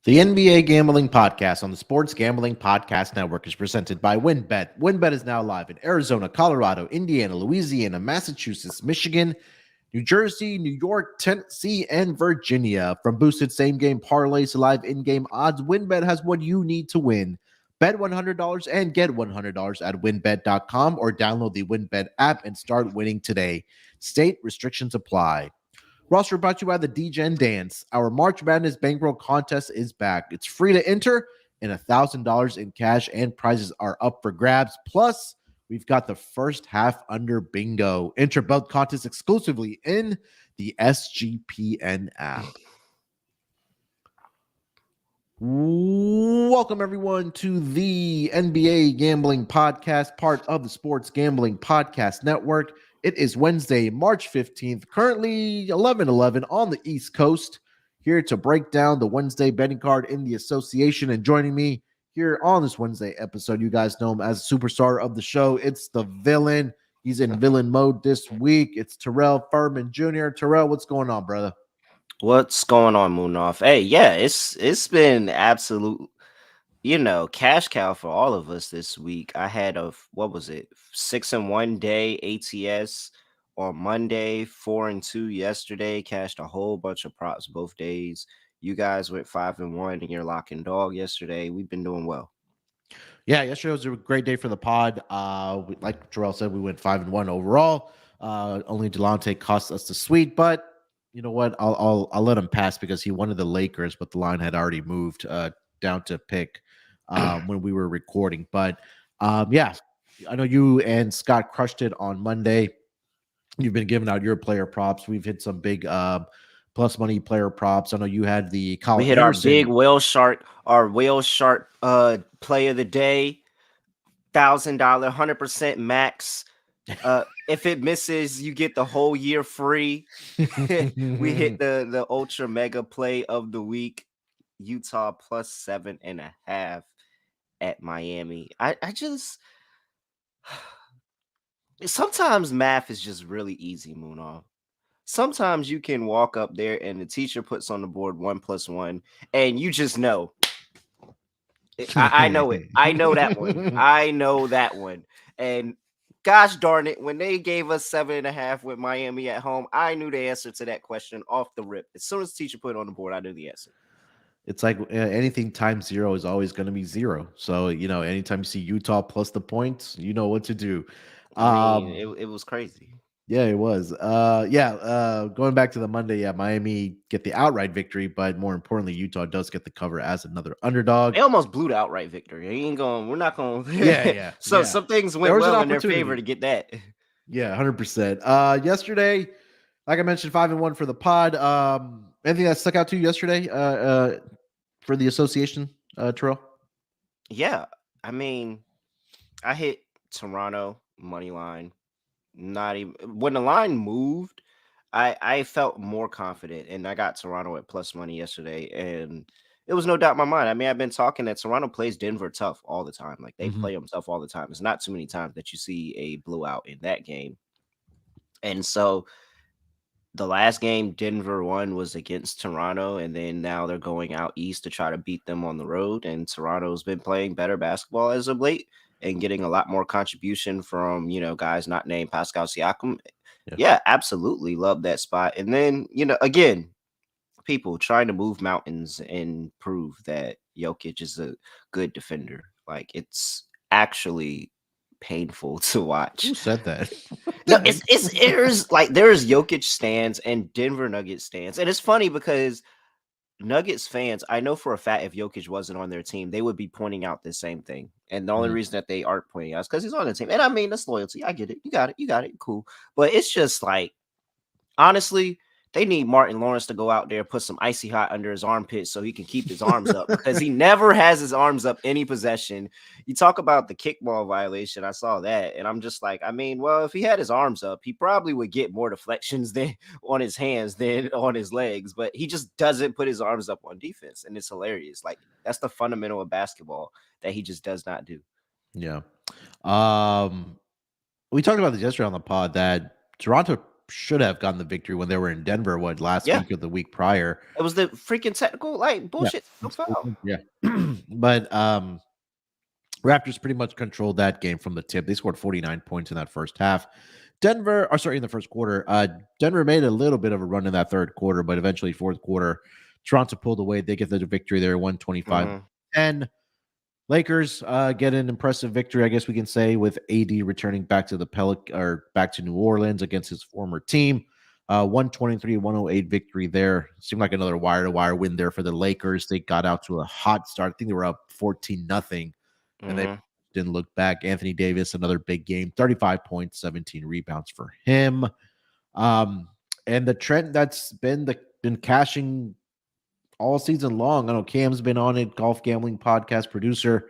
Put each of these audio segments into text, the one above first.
The NBA Gambling Podcast on the Sports Gambling Podcast Network is presented by WynnBET. WynnBET is now live in Arizona, Colorado, Indiana, Louisiana, Massachusetts, Michigan, New Jersey, New York, Tennessee, and Virginia. From boosted same-game parlays to live in-game odds, WynnBET has what you need to win. Bet $100 and get $100 at wynnbet.com or download the WynnBET app and start winning today. State restrictions apply. Roster brought to you by the DGen Dance. Our March Madness Bankroll contest is back. It's free to enter, and $1,000 in cash and prizes are up for grabs. Plus, we've got the first half under bingo. Enter both contests exclusively in the SGPN app. Welcome, everyone, to the NBA Gambling Podcast, part of the Sports Gambling Podcast Network. It is Wednesday, March 15th, currently 11:11 on the East Coast. Here to break down the Wednesday betting card in the association, and joining me here on this Wednesday episode, you guys know him as the superstar of the show. It's the villain. He's in villain mode this week. It's Terrell Furman Jr. Terrell, what's going on, brother? What's going on, Munaf? Hey, yeah, it's been absolute, cash cow for all of us this week. I had 6-1 day ATS on Monday, 4-2 yesterday. Cashed a whole bunch of props both days. You guys went 5-1 and you're locking dog yesterday. We've been doing well. Yeah, yesterday was a great day for the pod. Like Terrell said, we went 5-1 overall. Only Delonte cost us the sweet, but you know what? I'll let him pass because he wanted the Lakers, but the line had already moved down to pick when we were recording. But yeah, I know you and Scott crushed it on Monday. You've been giving out your player props. We've hit some big plus money player props. I know you had the Kyle We hit Anderson. our big whale shark play of the day, $1,000, 100% max. If it misses, you get the whole year free. We hit the ultra mega play of the week, Utah plus 7.5 at Miami. I just sometimes math is just really easy, Munaf. Sometimes you can walk up there and the teacher puts on the board 1 + 1, and you just know. I know it. I know that one. I know that one. And gosh darn it, when they gave us 7.5 with Miami at home, I knew the answer to that question off the rip. As soon as the teacher put it on the board, I knew the answer. It's like anything times 0 is always going to be 0. So, anytime you see Utah plus the points, you know what to do. I mean, it was crazy. Yeah, it was. Going back to the Monday, Miami get the outright victory, but more importantly, Utah does get the cover as another underdog. They almost blew the outright victory. We're not going. Yeah. Some things went well in their favor to get that. Yeah, 100%. Yesterday, like I mentioned, 5-1 for the pod. Anything that stuck out to you yesterday? For the association, Terrell? Yeah, I mean, I hit Toronto money line. Not even when the line moved, I felt more confident, and I got Toronto at plus money yesterday, and it was no doubt in my mind. I mean, I've been talking that Toronto plays Denver tough all the time. Like they play them tough all the time. It's not too many times that you see a blowout in that game. And so the last game Denver won was against Toronto, and then now they're going out east to try to beat them on the road. And Toronto's been playing better basketball as of late and getting a lot more contribution from, guys not named Pascal Siakam. Yeah, absolutely love that spot. And then, again, people trying to move mountains and prove that Jokic is a good defender. Like, it's actually painful to watch. Who said that? No, there's Jokic stands and Denver Nuggets stands. And it's funny because Nuggets fans, I know for a fact if Jokic wasn't on their team, they would be pointing out the same thing. And the only reason that they aren't pointing out is because he's on the team. And I mean, that's loyalty. I get it. You got it. Cool. But it's just like, honestly, they need Martin Lawrence to go out there, put some icy hot under his armpit so he can keep his arms up because he never has his arms up any possession. You talk about the kickball violation. I saw that. And I'm just like, I mean, well, if he had his arms up, he probably would get more deflections than on his hands than on his legs. But he just doesn't put his arms up on defense. And it's hilarious. Like, that's the fundamental of basketball that he just does not do. Yeah. We talked about this yesterday on the pod that Toronto should have gotten the victory when they were in Denver, last Yeah, week or the week prior. it was the freaking technical Yeah. bullshit foul. Yeah. But Raptors pretty much controlled that game from the tip. They scored 49 points in that first half. In the first quarter. Denver made a little bit of a run in that third quarter, but eventually fourth quarter, Toronto pulled away. They get the victory there, 125-10. Lakers get an impressive victory, I guess we can say, with AD returning back to back to New Orleans against his former team. 123-108 victory there. Seemed like another wire-to-wire win there for the Lakers. They got out to a hot start. I think they were up 14-0, and they didn't look back. Anthony Davis, another big game, 35 points, 17 rebounds for him. And the trend that's been cashing all season long. I know Cam's been on it, Golf Gambling Podcast producer.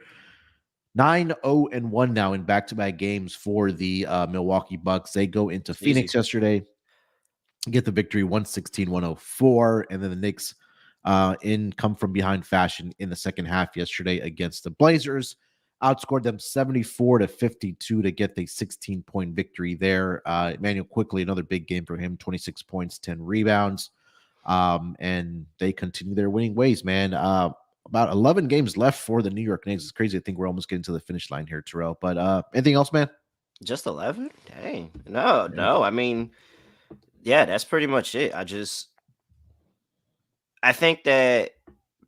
9-0-1 now in back-to-back games for the Milwaukee Bucks. They go into Phoenix yesterday, get the victory 116-104, and then the Knicks come from behind fashion in the second half yesterday against the Blazers. Outscored them 74-52 to get the 16-point victory there. Emmanuel Quickly, another big game for him, 26 points, 10 rebounds. And they continue their winning ways, man. About 11 games left for the New York Knicks. It's crazy. I think we're almost getting to the finish line here, Terrell. But anything else, man? Just 11? Dang. No. I mean, yeah, that's pretty much it. I think that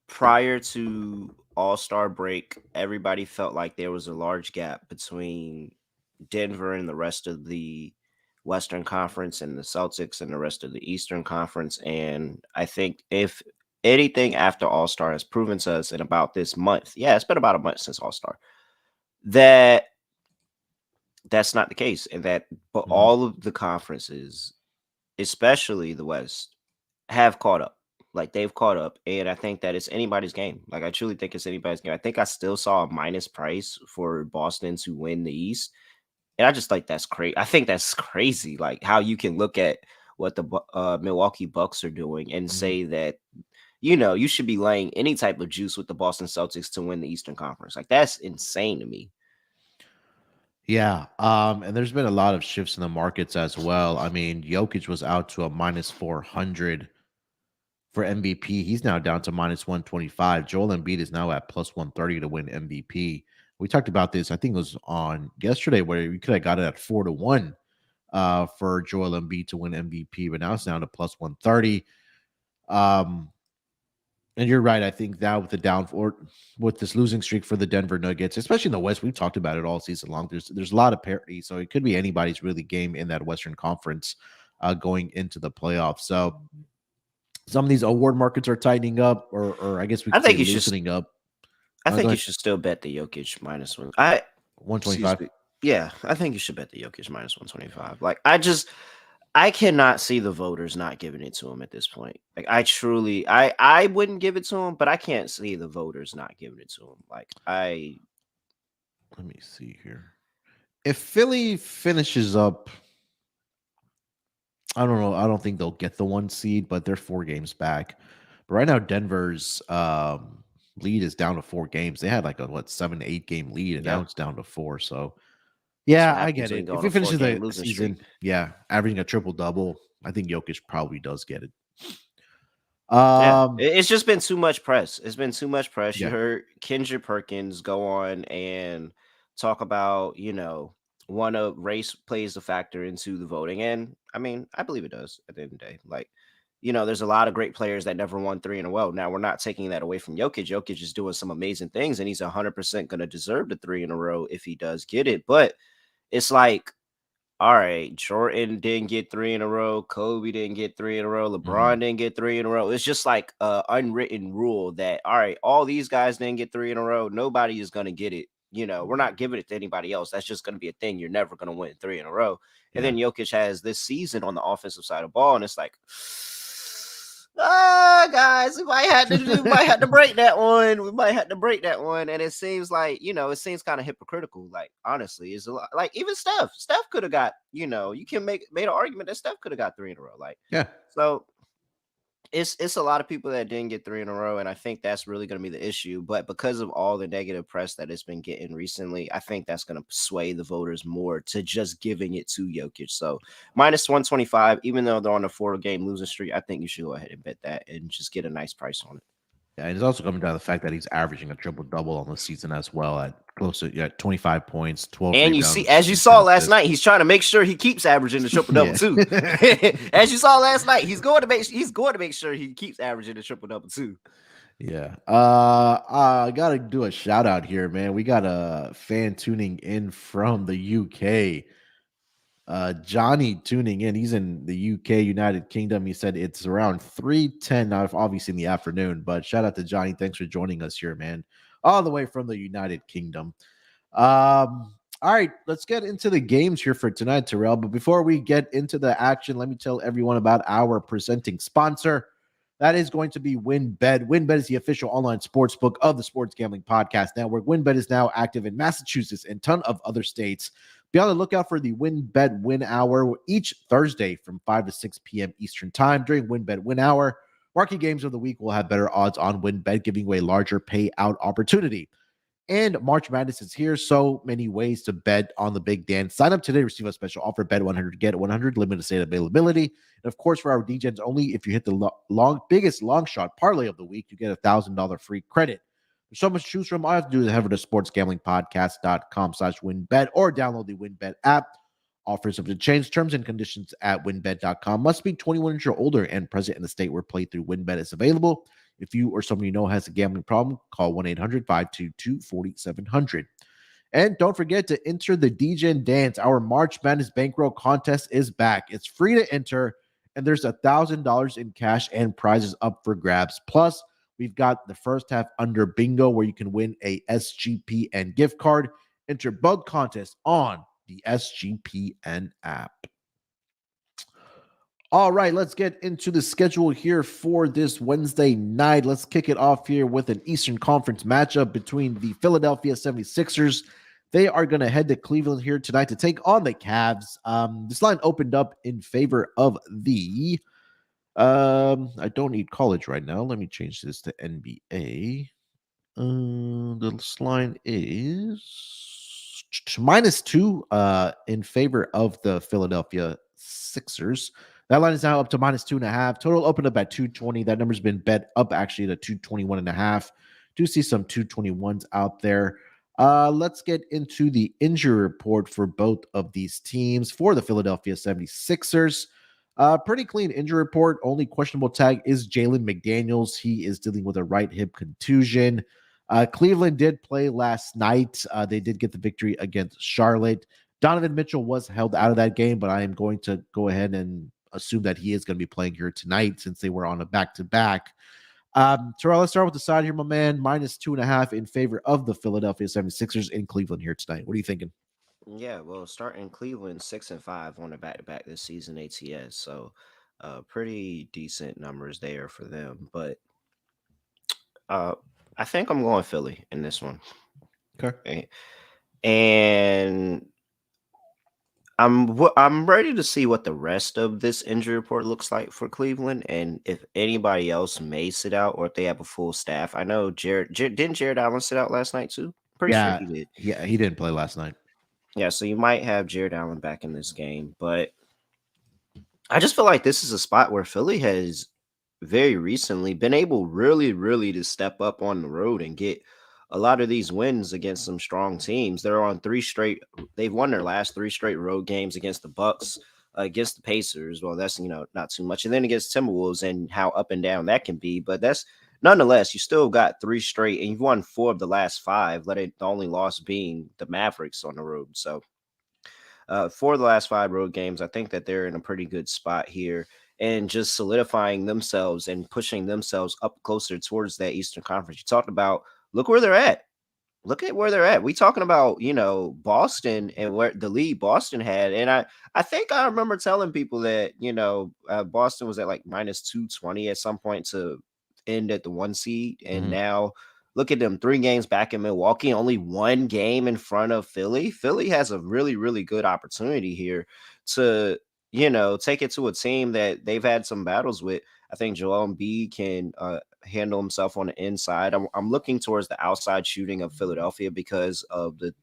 prior to All-Star break, everybody felt like there was a large gap between Denver and the rest of the Western Conference and the Celtics and the rest of the Eastern Conference. And I think if anything after All-Star has proven to us in about this month, it's been about a month since All-Star, that's not the case. And that all of the conferences, especially the West, have caught up. Like, they've caught up, and I think that it's anybody's game. Like, I truly think it's anybody's game. I think I still saw a minus price for Boston to win the East, and I just like that's crazy. I think that's crazy, like how you can look at what the Milwaukee Bucks are doing and say that, you should be laying any type of juice with the Boston Celtics to win the Eastern Conference. Like, that's insane to me. Yeah. And there's been a lot of shifts in the markets as well. I mean, Jokic was out to a minus 400 for MVP. He's now down to minus 125. Joel Embiid is now at plus 130 to win MVP. We talked about this, I think it was on yesterday, where we could have got it at 4-1 for Joel Embiid to win MVP, but now it's down to plus 130. And you're right. I think now with the downfall, with this losing streak for the Denver Nuggets, especially in the West, we've talked about it all season long. There's a lot of parity, so it could be anybody's really game in that Western Conference going into the playoffs. So some of these award markets are tightening up, or I guess we could say loosening up. I think you should still bet the Jokic minus 125. Yeah, I think you should bet the Jokic minus 125. Like, I cannot see the voters not giving it to him at this point. Like, I wouldn't give it to him, but I can't see the voters not giving it to him. Like, let me see here. If Philly finishes up, I don't know. I don't think they'll get the 1 seed, but they're 4 games back. But right now, Denver's lead is down to 4 games. They had like a 7-8 game lead, and now it's down to 4. So yeah, I get it. If he finishes the season, averaging a triple double, I think Jokic probably does get it. It's just been too much press. It's been too much press. You heard Kendrick Perkins go on and talk about, race plays a factor into the voting. And I mean, I believe it does at the end of the day. Like, there's a lot of great players that never won 3 in a row. Now, we're not taking that away from Jokic. Jokic is doing some amazing things, and he's 100% going to deserve the 3 in a row if he does get it. But it's like, all right, Jordan didn't get 3 in a row. Kobe didn't get 3 in a row. LeBron didn't get 3 in a row. It's just like an unwritten rule that, all right, all these guys didn't get 3 in a row. Nobody is going to get it. We're not giving it to anybody else. That's just going to be a thing. You're never going to win 3 in a row. And then Jokic has this season on the offensive side of the ball, and it's like, guys, we might have to break that one. We might have to break that one. And it seems like, it seems kind of hypocritical. Like, honestly, it's a lot. Like, even Steph could have got, you can made an argument that Steph could have got 3 in a row. Like, so It's a lot of people that didn't get 3 in a row, and I think that's really going to be the issue. But because of all the negative press that it's been getting recently, I think that's going to sway the voters more to just giving it to Jokic. So -125, even though they're on a 4-game losing streak, I think you should go ahead and bet that and just get a nice price on it. Yeah, and it's also coming down to the fact that he's averaging a triple double on the season as well at close to 25 points, 12 And you see, rebounds, as you and saw 10 last assists. night, he's trying to make sure he keeps averaging the triple double Yeah. too. As you saw last night, he's going to make sure he keeps averaging the triple double too. Yeah. I gotta do a shout out here, man. We got a fan tuning in from the UK. Johnny tuning in. He's in the UK, United Kingdom. He said it's around 3:10 now, obviously in the afternoon. But shout out to Johnny. Thanks for joining us here, man. All the way from the United Kingdom. All right, let's get into the games here for tonight, Terrell. But before we get into the action, let me tell everyone about our presenting sponsor. That is going to be WinBet. WinBet is the official online sports book of the Sports Gambling Podcast Network. WinBet is now active in Massachusetts and a ton of other states. Be on the lookout for the WinBet Win Hour each Thursday from 5 to 6 p.m. Eastern Time. During WinBet Win Hour, marquee games of the week will have better odds on WinBet, giving away larger payout opportunity. And March Madness is here. So many ways to bet on the big dance. Sign up today, receive a special offer. Bet 100, get 100. Limited state availability. And of course, for our DJs only, if you hit the biggest long shot parlay of the week, you get $1,000 free credit. There's so much to choose from. All you have to do is head over to sportsgamblingpodcast.com/winbet or download the WinBet app. Offers subject to change. Terms and conditions at winbet.com. Must be 21 years or older and present in the state where playthrough WinBet is available. If you or someone you know has a gambling problem, call 1-800-522-4700. And don't forget to enter the DJ and Dance. Our March Madness Bankroll contest is back. It's free to enter, and there's $1,000 in cash and prizes up for grabs. Plus, we've got the first half under bingo where you can win a SGPN gift card. Enter both contests on the SGPN app. All right, let's get into the schedule here for this Wednesday night. Let's kick it off here with an Eastern Conference matchup between the Philadelphia 76ers. They are going to head to Cleveland here tonight to take on the Cavs. This line opened up in favor of the I don't need college right now. Let me change this to NBA. This line is -2 in favor of the Philadelphia Sixers. That line is now up to -2.5. Total opened up at 220. That number's been bet up actually to 221.5. Do see some 221s out there. Let's get into the injury report for both of these teams. For the Philadelphia 76ers, pretty clean injury report. Only questionable tag is Jalen McDaniels. He is dealing with a right hip contusion. Cleveland did play last night. They did get the victory against Charlotte. Donovan Mitchell was held out of that game, but I am going to go ahead and assume that he is going to be playing here tonight since they were on a back-to-back. Terrell, let's start with the side here, my man. -2.5 in favor of the Philadelphia 76ers in Cleveland here tonight. What are you thinking? Yeah, well, starting Cleveland 6-5 on a back-to-back this season ATS, so pretty decent numbers there for them. But I think I'm going Philly in this one. Okay. And I'm ready to see what the rest of this injury report looks like for Cleveland, and if anybody else may sit out or if they have a full staff. I know didn't Jared Allen sit out last night too? Pretty sure he did. Yeah, he didn't play last night. Yeah, so you might have Jared Allen back in this game, but I just feel like this is a spot where Philly has very recently been able really, really to step up on the road and get a lot of these wins against some strong teams. They're on they've won their last 3 straight road games against the Bucks, against the Pacers. Well, that's, not too much. And then against Timberwolves, and how up and down that can be. But that's nonetheless, you still got 3 straight, and you've won 4 of the last 5, the only loss being the Mavericks on the road. So for the last 5 road games, I think that they're in a pretty good spot here and just solidifying themselves and pushing themselves up closer towards that Eastern Conference. You talked about, look where they're at. Look at where they're at. We talking about, Boston and where the lead Boston had. And I think I remember telling people that, Boston was at like -220 at some point to end at the 1 seed. And now look at them, 3 games back in Milwaukee, only 1 game in front of Philly. Philly has a really, really good opportunity here to, take it to a team that they've had some battles with. I think Joel Embiid can handle himself on the inside. I'm looking towards the outside shooting of Philadelphia because of the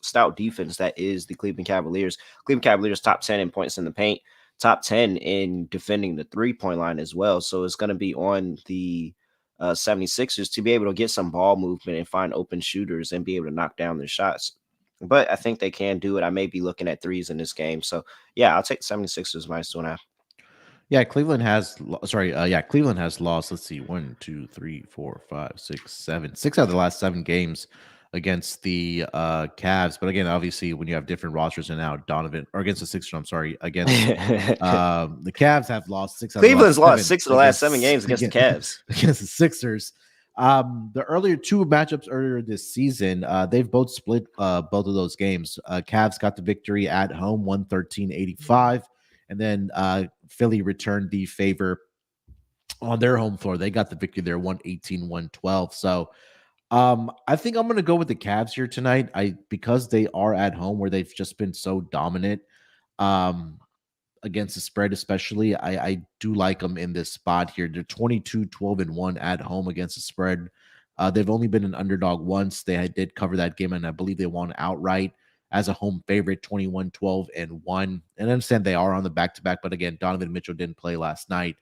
stout defense that is the Cleveland Cavaliers. Cleveland Cavaliers top 10 in points in the paint, top 10 in defending the 3-point line as well. So it's going to be on the 76ers to be able to get some ball movement and find open shooters and be able to knock down their shots. But I think they can do it. I may be looking at threes in this game. So, yeah, I'll take the 76ers minus 2.5. Yeah, Cleveland has Cleveland has lost. Let's see, 1, 2, 3, 4, 5, 6, 7, 6 out of the last 7 games against the Cavs. But again, obviously, when you have different rosters and now Donovan or against the Sixers, I'm sorry, against the Cavs have lost 6 out of the Cleveland's last lost 6 of the last 7 games against the Cavs. Against the Sixers. The earlier 2 matchups earlier this season, they've both split both of those games. Cavs got the victory at home, 113-85. And then Philly returned the favor on their home floor. They got the victory there, 118-112. So I think I'm going to go with the Cavs here tonight. Because they are at home where they've just been so dominant against the spread, especially. I do like them in this spot here. They're 22-12-1 at home against the spread. They've only been an underdog once. They did cover that game, and I believe they won outright as a home favorite, 21-12-1. And I understand they are on the back-to-back, but again, Donovan Mitchell didn't play last night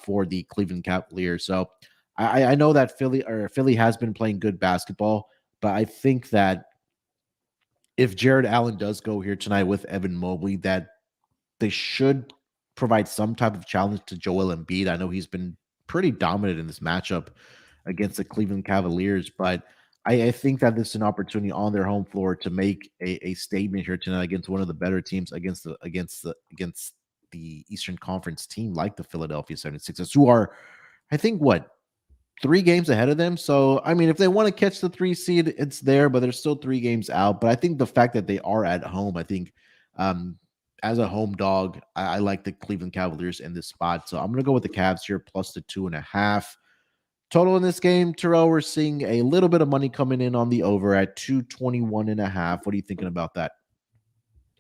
for the Cleveland Cavaliers. So I know that Philly has been playing good basketball, but I think that if Jared Allen does go here tonight with Evan Mobley, that they should provide some type of challenge to Joel Embiid. I know he's been pretty dominant in this matchup against the Cleveland Cavaliers, but I think that this is an opportunity on their home floor to make a statement here tonight against one of the better teams against the Eastern Conference team like the Philadelphia 76ers, who are, I think, 3 games ahead of them. So, I mean, if they want to catch the 3 seed, it's there, but they're still 3 games out. But I think the fact that they are at home, I think as a home dog, I like the Cleveland Cavaliers in this spot. So I'm going to go with the Cavs here, plus the 2.5. Total in this game, Terrell, we're seeing a little bit of money coming in on the over at 221.5. What are you thinking about that?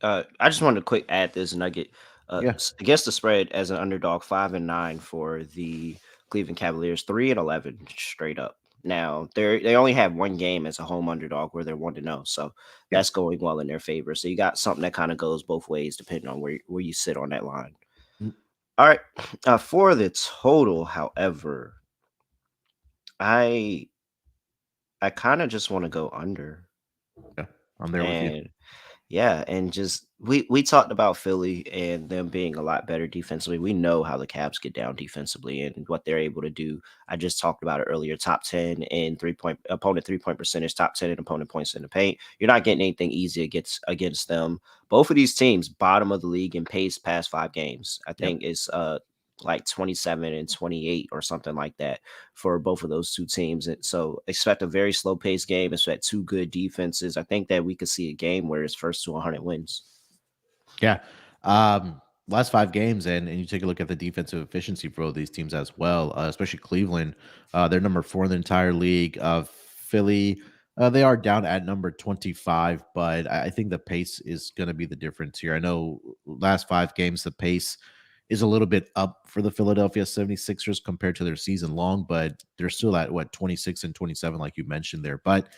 I just wanted to quick add this nugget. Against the spread as an underdog, 5-9 for the Cleveland Cavaliers, 3-11 straight up. Now they only have 1 game as a home underdog where they're 1-0, so that's going well in their favor. So you got something that kind of goes both ways depending on where you sit on that line. All right, for the total, however, I kind of just want to go under. Yeah, I'm there with you. Yeah, and just we talked about Philly and them being a lot better defensively. We know how the Cavs get down defensively and what they're able to do. I just talked about it earlier. Top 10 in opponent 3-point percentage, top 10 in opponent points in the paint. You're not getting anything easy against them. Both of these teams, bottom of the league in pace past 5 games. I think it's like 27 and 28 or something like that for both of those 2 teams. And so expect a very slow paced game. Expect 2 good defenses. I think that we could see a game where it's first to 100 wins. Yeah. Last 5 games, and you take a look at the defensive efficiency for all these teams as well, especially Cleveland. They're number 4 in the entire league. Philly, they are down at number 25, but I think the pace is going to be the difference here. I know last 5 games, the pace is a little bit up for the Philadelphia 76ers compared to their season long, but they're still at 26 and 27, like you mentioned there. But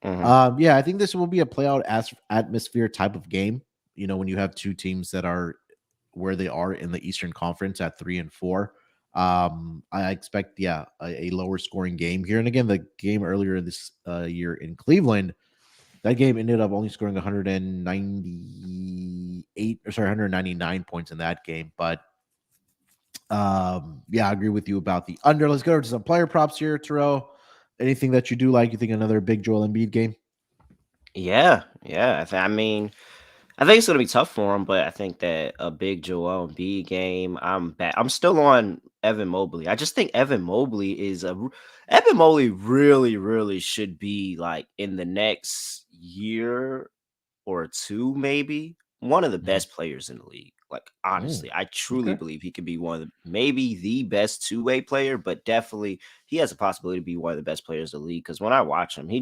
I think this will be a playout atmosphere type of game. You know, when you have 2 teams that are where they are in the Eastern Conference at 3 and 4, I expect a lower scoring game here. And again, the game earlier this year in Cleveland, that game ended up only scoring 199 points in that game. But I agree with you about the under. Let's go to some player props here, Terrell. Anything that you do like? You think another big Joel Embiid game? Yeah. I mean, I think it's going to be tough for him, but I think that a big Joel Embiid game. I'm still on Evan Mobley. I just think Evan Mobley really, really should be like in the next year or 2, maybe one of the best players in the league. Like, honestly, I truly believe he could be one of maybe the best 2-way player, but definitely he has a possibility to be one of the best players in the league. Because when I watch him, I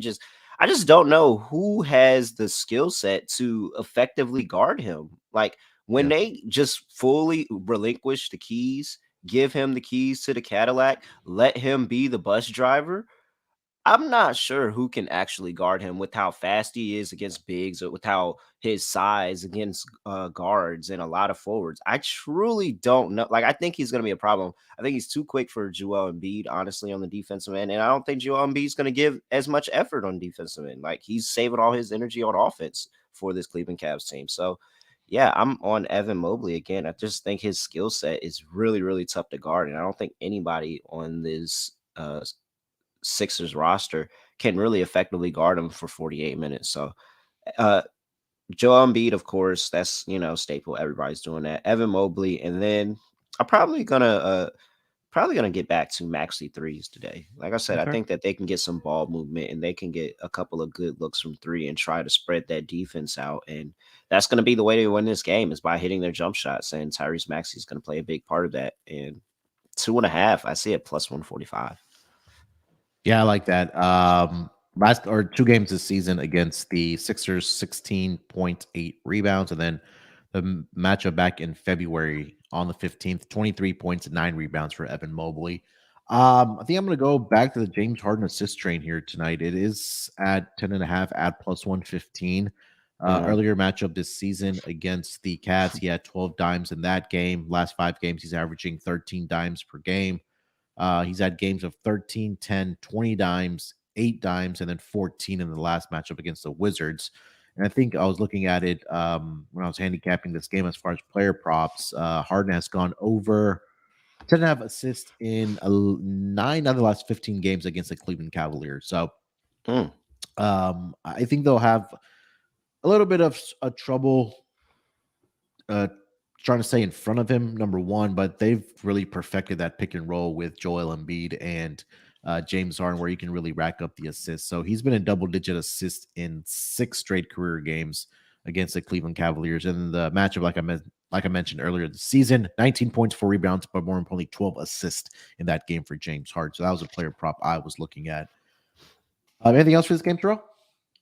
just don't know who has the skill set to effectively guard him. Like when they just fully relinquish the keys give him the keys to the Cadillac, let him be the bus driver, I'm not sure who can actually guard him with how fast he is against bigs or with how his size against guards and a lot of forwards. I truly don't know. Like, I think he's going to be a problem. I think he's too quick for Joel Embiid, honestly, on the defensive end. And I don't think Joel Embiid's going to give as much effort on defensive end. Like, he's saving all his energy on offense for this Cleveland Cavs team. So, yeah, I'm on Evan Mobley again. I just think his skill set is really, really tough to guard. And I don't think anybody on this Sixers roster can really effectively guard him for 48 minutes. So, uh, Joel Embiid, of course, that's staple. Everybody's doing that. Evan Mobley, and then I'm probably gonna get back to maxi threes today. Like I said, I Okay. think that they can get some ball movement and they can get a couple of good looks from three and try to spread that defense out. And that's gonna be the way to win this game is by hitting their jump shots. And Tyrese Maxey is gonna play a big part of that. And 2.5, I see it plus 145. Yeah, I like that. Last or 2 games this season against the Sixers, 16.8 rebounds, and then the matchup back in February on the 15th, 23 points and 9 rebounds for Evan Mobley. I think I'm going to go back to the James Harden assist train here tonight. It is at 10.5 at plus 115. Mhm. Earlier matchup this season against the Cavs, he had 12 dimes in that game. Last 5 games, he's averaging 13 dimes per game. He's had games of 13, 10, 20 dimes, 8 dimes, and then 14 in the last matchup against the Wizards. And I think I was looking at it when I was handicapping this game as far as player props. Harden has gone over 10.5 assists in 9 out of the last 15 games against the Cleveland Cavaliers. So Mm. I think they'll have a little bit of a trouble uh, trying to stay in front of him, number one, but they've really perfected that pick and roll with Joel Embiid and James Harden, where you can really rack up the assists. So he's been in double-digit assists in 6 straight career games against the Cleveland Cavaliers. And the matchup, like I mentioned earlier this season, 19 points, 4 rebounds, but more importantly, 12 assists in that game for James Harden. So that was a player prop I was looking at. Anything else for this game, Terrell?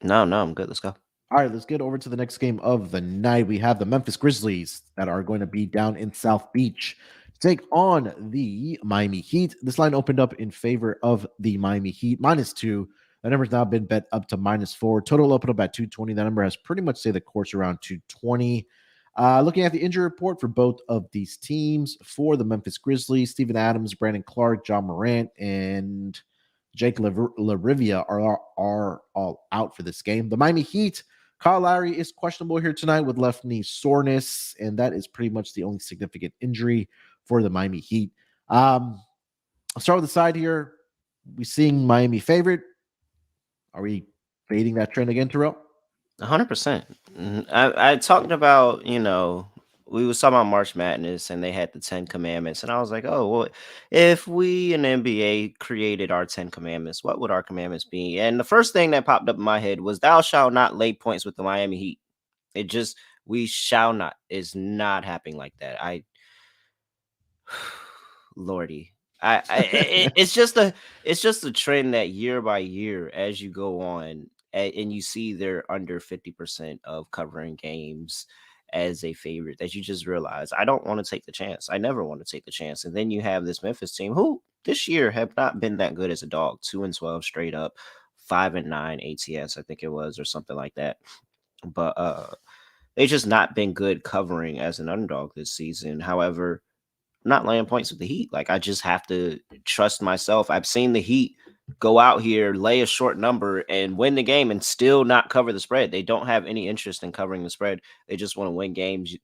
No, I'm good. Let's go. All right, let's get over to the next game of the night. We have the Memphis Grizzlies that are going to be down in South Beach to take on the Miami Heat. This line opened up in favor of the Miami Heat, -2. The number's now been bet up to -4. Total opened up at 220. That number has pretty much stayed the course around 220. Looking at the injury report for both of these teams, for the Memphis Grizzlies, Steven Adams, Brandon Clark, John Morant, and Jake LaRivia are all out for this game. The Miami Heat, Kyle Lowry is questionable here tonight with left knee soreness, and that is pretty much the only significant injury for the Miami Heat. I'll start with the side here. We seeing Miami favorite. Are we fading that trend again, Terrell? 100%. I talked about, we was talking about March Madness and they had the 10 commandments. And I was like, oh, well, if we in the NBA created our 10 commandments, what would our commandments be? And the first thing that popped up in my head was, thou shalt not lay points with the Miami Heat. It just, we shall not, is not happening like that. Lordy. It's just a trend that year by year as you go on and you see they're under 50% of covering games as a favorite that you just realize I don't want to take the chance. I never want to take the chance. And then you have this Memphis team who this year have not been that good as a dog. 2-12 straight up, 5-9 ATS, I think it was, or something like that. But they just not been good covering as an underdog this season. However, not laying points with the Heat. Like I just have to trust myself. I've seen the Heat go out here, lay a short number, and win the game and still not cover the spread. They don't have any interest in covering the spread. They just want to win games.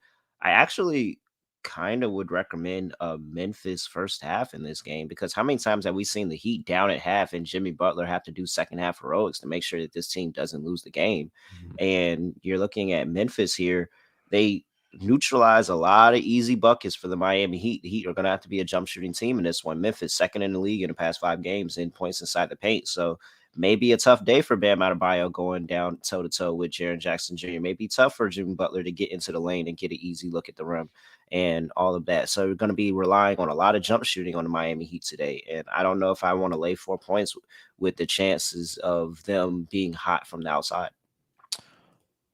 I actually kind of would recommend a Memphis first half in this game because how many times have we seen the Heat down at half and Jimmy Butler have to do second half heroics to make sure that this team doesn't lose the game? And you're looking at Memphis here. They neutralize a lot of easy buckets for the Miami Heat. The Heat are going to have to be a jump shooting team in this one. Memphis, second in the league in the past 5 games in points inside the paint. So maybe a tough day for Bam Adebayo going down toe to toe with Jaren Jackson Jr. Maybe tough for Jimmy Butler to get into the lane and get an easy look at the rim and all of that. So we're going to be relying on a lot of jump shooting on the Miami Heat today. And I don't know if I want to lay 4 points with the chances of them being hot from the outside.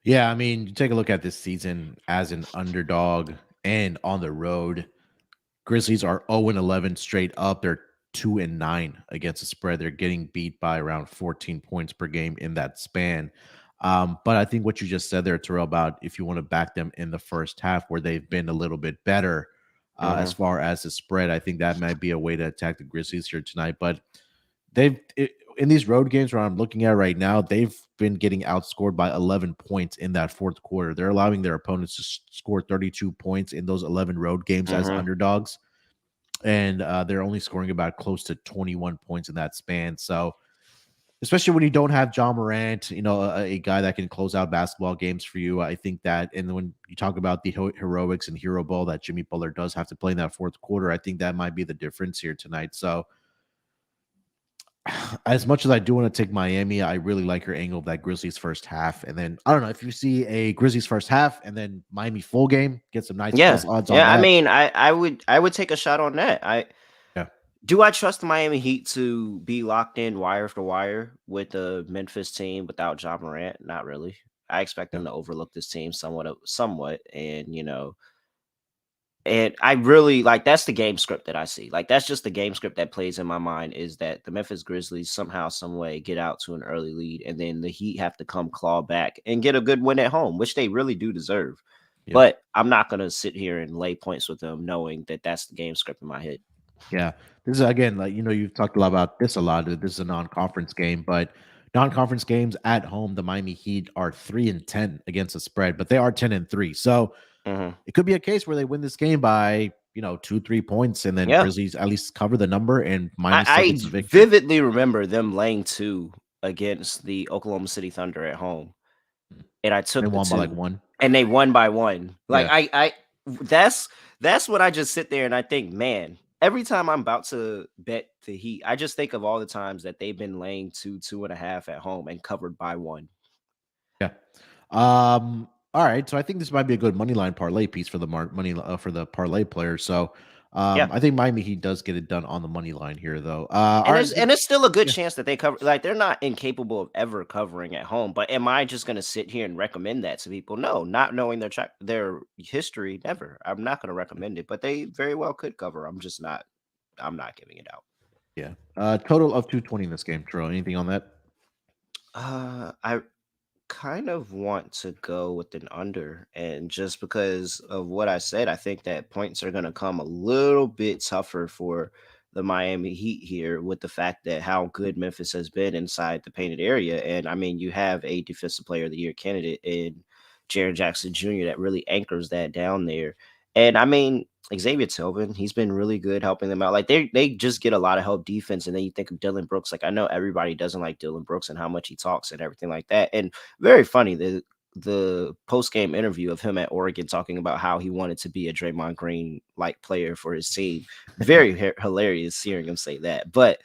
Yeah, I mean, you take a look at this season as an underdog and on the road. Grizzlies are 0-11 straight up. They're 2-9 against the spread. They're getting beat by around 14 points per game in that span. But I think what you just said there, Terrell, about if you want to back them in the first half where they've been a little bit better as Mm-hmm. far as the spread, I think that might be a way to attack the Grizzlies here tonight. But in these road games where I'm looking at right now, they've been getting outscored by 11 points in that fourth quarter. They're allowing their opponents to score 32 points in those 11 road games as Mm-hmm. underdogs, and they're only scoring about close to 21 points in that span. So, especially when you don't have John Morant, a guy that can close out basketball games for you, I think that, and when you talk about the heroics and hero ball that Jimmy Butler does have to play in that fourth quarter, I think that might be the difference here tonight. So, as much as I do want to take Miami, I really like your angle of that Grizzlies first half. And then I don't know if you see a Grizzlies first half and then Miami full game, get some nice Yeah, plus odds on yeah. I that. mean, I would take a shot on that. Yeah. I trust the Miami Heat to be locked in wire for wire with the Memphis team without John Morant? Not really. I expect Yeah. them to overlook this team somewhat, and and I really like that's the game script that I see. Like that's just the game script that plays in my mind is that the Memphis Grizzlies somehow, some way get out to an early lead, and then the Heat have to come claw back and get a good win at home, which they really do deserve. Yeah. But I'm not gonna sit here and lay points with them, knowing that that's the game script in my head. Yeah. This is again, like you've talked a lot about this a lot. This is a non-conference game, but non-conference games at home, the Miami Heat are 3-10 against the spread, but they are 10-3. So Mm-hmm. it could be a case where they win this game by 2-3 points, and then Yeah, Grizzlies at least cover the number, and Miami still I gets the victory. vividly remember them laying 2 against the Oklahoma City Thunder at home, and I They took the won by like 2, one. and they won by 1. Like Yeah. that's what I just sit there and I think, man, every time I'm about to bet the Heat, I just think of all the times that they've been laying 2.5 at home and covered by 1. Yeah. All right. So I think this might be a good money line parlay piece for the money for the parlay player. So Yeah. I think Miami Heat does get it done on the money line here, though. All And right. there's still a good Yeah. chance that they cover. Like they're not incapable of ever covering at home. But am I just going to sit here and recommend that to people? No, not knowing their history, never. I'm not going to recommend it. But they very well could cover. I'm just not. I'm not giving it out. Yeah. Total of 220 in this game, Terrell. Anything on that? I kind of want to go with an under, and just because of what I said, I think that points are going to come a little bit tougher for the Miami Heat here with the fact that how good Memphis has been inside the painted area. And I mean, you have a defensive player of the year candidate in Jaren Jackson Jr. that really anchors that down there. And I mean, Xavier Tillman, he's been really good helping them out. Like they just get a lot of help defense. And then you think of Dylan Brooks. Like I know everybody doesn't like Dylan Brooks and how much he talks and everything like that. And very funny the post game interview of him at Oregon talking about how he wanted to be a Draymond Green like player for his team. Very hilarious hearing him say that. But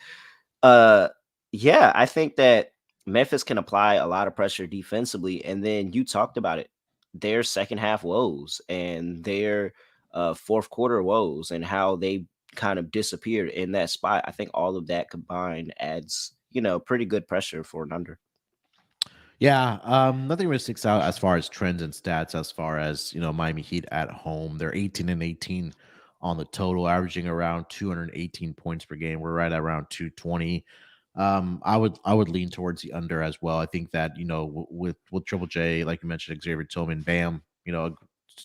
uh yeah, I think that Memphis can apply a lot of pressure defensively. And then you talked about it. Their second half woes and their fourth quarter woes and how they kind of disappeared in that spot. I think all of that combined adds, pretty good pressure for an under. Yeah, nothing really sticks out as far as trends and stats. As far as Miami Heat at home, they're 18-18 on the total, averaging around 218 points per game. We're right around 220. I would lean towards the under as well. I think that with Triple J, like you mentioned, Xavier Tillman, Bam,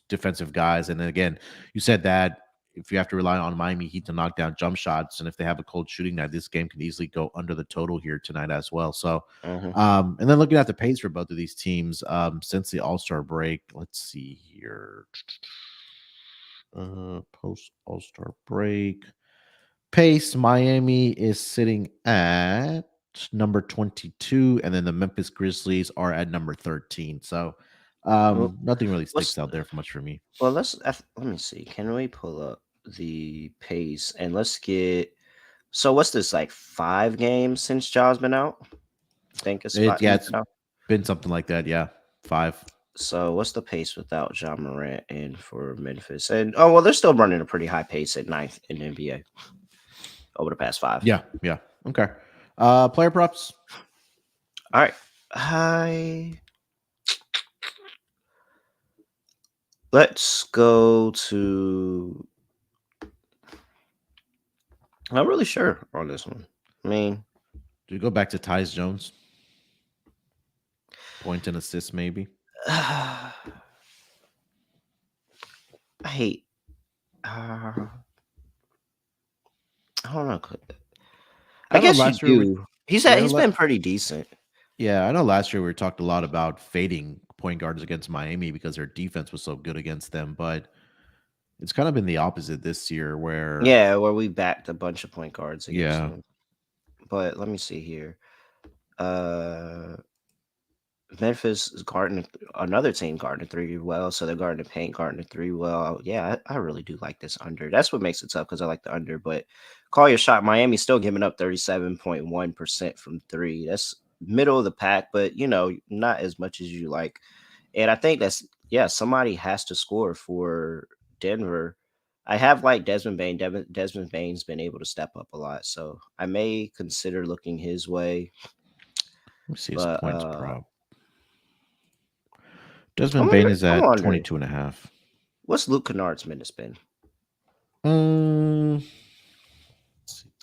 defensive guys, and then again, you said that if you have to rely on Miami Heat to knock down jump shots, and if they have a cold shooting night, this game can easily go under the total here tonight as well. So, Mhm. and then looking at the pace for both of these teams since the All-Star break, let's see here. Post All-Star break pace, Miami is sitting at number 22, and then the Memphis Grizzlies are at number 13. So, Well, nothing really sticks let's out there for much for me. let me see. Can we pull up the pace and let's get so what's this like 5 games since Jaw's been out? I think Yeah, he's it's been out. been something like that. Yeah, 5. So what's the pace without John Morant and for Memphis? And oh well, they're still running a pretty high pace at ninth in the NBA over the past 5. Yeah, yeah. Okay. Player props. All right. Hi. Let's go to I'm not really sure on this one. I mean, Do you go back to Tyus Jones? Point and assist, maybe. I hate. I don't know. I I know guess you last year we, do. yeah, He's been pretty decent. yeah, I know last year we talked a lot about fading point guards against Miami because their defense was so good against them, but it's kind of been the opposite this year where, Yeah, where we backed a bunch of point guards against yeah, them. But let me see here. Uh Memphis is guarding another team guarding three well, so they're guarding the paint, guarding the three well. Yeah, I really do like this under. That's what makes it tough because I like the under. But call your shot. Miami's still giving up 37.1% from three. That's middle of the pack, but not as much as you like. And I think somebody has to score for Denver. I have like Desmond Bain. Desmond Bain's been able to step up a lot, so I may consider looking his way. let me see his But points prop. I'm Desmond Bain wondering, is I'm at wondering 22 and a half. what's Luke Kennard's minutes been? Um,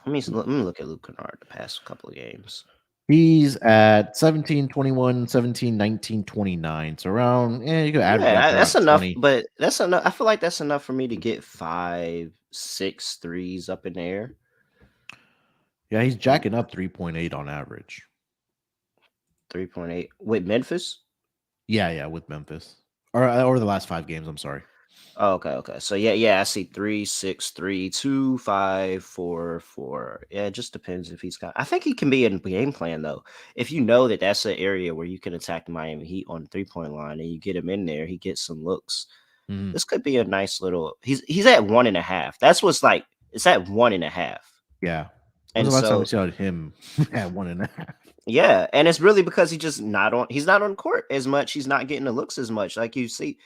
Let me look at Luke Kennard the past couple of games. he's at 17, 21, 17, 19, 29. So around, you could average out Yeah, to that's around enough. 20. But that's enough. I feel like that's enough for me to get 5, 6 threes up in there. Yeah, he's Um, jacking up 3.8 on average. 3.8 with Memphis. Yeah, with Memphis. Or over the last 5 games, I'm sorry. Oh, okay. So yeah, I see 3, 6, 3, 2, 5, 4, 4. Yeah, it just depends if he's got. I think he can be in game plan though. If you know that that's an area where you can attack the Miami Heat on 3-point line and you get him in there, he gets some looks. Mhm. This could be a nice little. He's at 1.5. That's what's like. It's at 1.5, Yeah. When's and the last time we so saw him at 1.5? yeah, and it's really because he's not on court as much. He's not getting the looks as much. Like you see,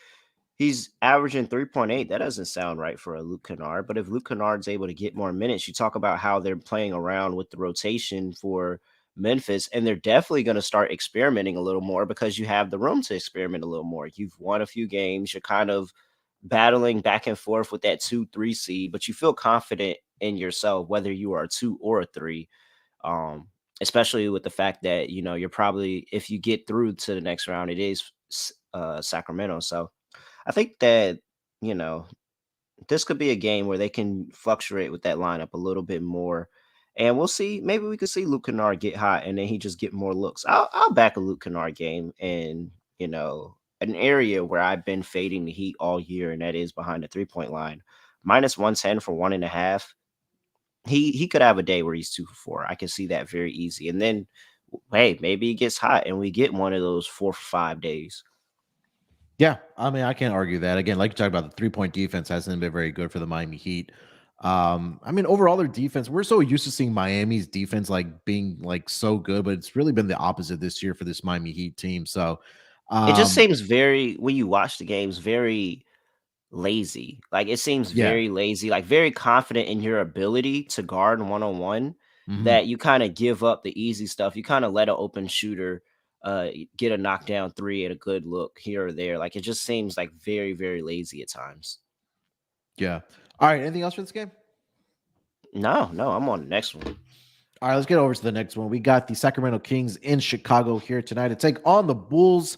he's averaging 3.8. That doesn't sound right for a Luke Kennard. But if Luke Kennard's able to get more minutes, you talk about how they're playing around with the rotation for Memphis, and they're definitely going to start experimenting a little more because you have the room to experiment a little more. You've won a few games. You're kind of battling back and forth with that 2-3 seed, but you feel confident in yourself, whether you are a 2 or a 3. Um, Especially with the fact that you're probably, if you get through to the next round, it is Sacramento. So I think that you know this could be a game where they can fluctuate with that lineup a little bit more, and we'll see. Maybe we could see Luke Kennard get hot, and then he just get more looks. I'll back a Luke Kennard game, and an area where I've been fading the Heat all year, and that is behind the 3-point line, -110 for 1.5. He could have a day where he's 2 for 4. I can see that very easy, and then hey, maybe he gets hot, and we get one of those 4 for 5 days. Yeah, I mean, I can't argue that. Again, like you talked about, the 3-point defense hasn't been very good for the Miami Heat. I mean, overall, their defense, we're so used to seeing Miami's defense like being like so good, but it's really been the opposite this year for this Miami Heat team. So, It just um, seems very, when you watch the games, very lazy. Like it seems yeah. very lazy, like very confident in your ability to guard one on one, Mhm. that you kind of give up the easy stuff. You kind of let an open shooter get a knockdown three at a good look here or there. Like it just seems like very, very lazy at times. Yeah. All right. Anything else for this game? No, I'm on the next one. All right, let's get over to the next one. We got the Sacramento Kings in Chicago here tonight to take on the Bulls.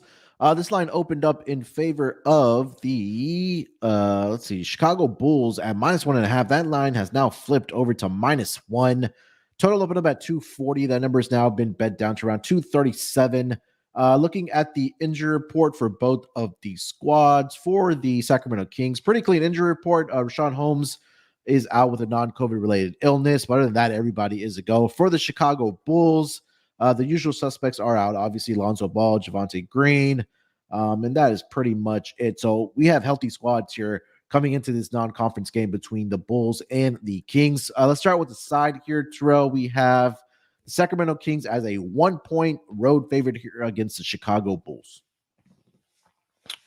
This line opened up in favor of the let's see, Chicago Bulls at -1.5. That line has now flipped over to -1. Total opened up at 240. That number has now been bet down to around 237. Looking at the injury report for both of the squads for the Sacramento Kings, pretty clean injury report. Rashawn Holmes is out with a non-COVID related illness. But other than that, everybody is a go. For the Chicago Bulls, the usual suspects are out. Obviously, Lonzo Ball, Javante Green, and that is pretty much it. So we have healthy squads here coming into this non-conference game between the Bulls and the Kings. Let's start with the side here, Terrell. We have the Sacramento Kings as a 1-point road favorite here against the Chicago Bulls.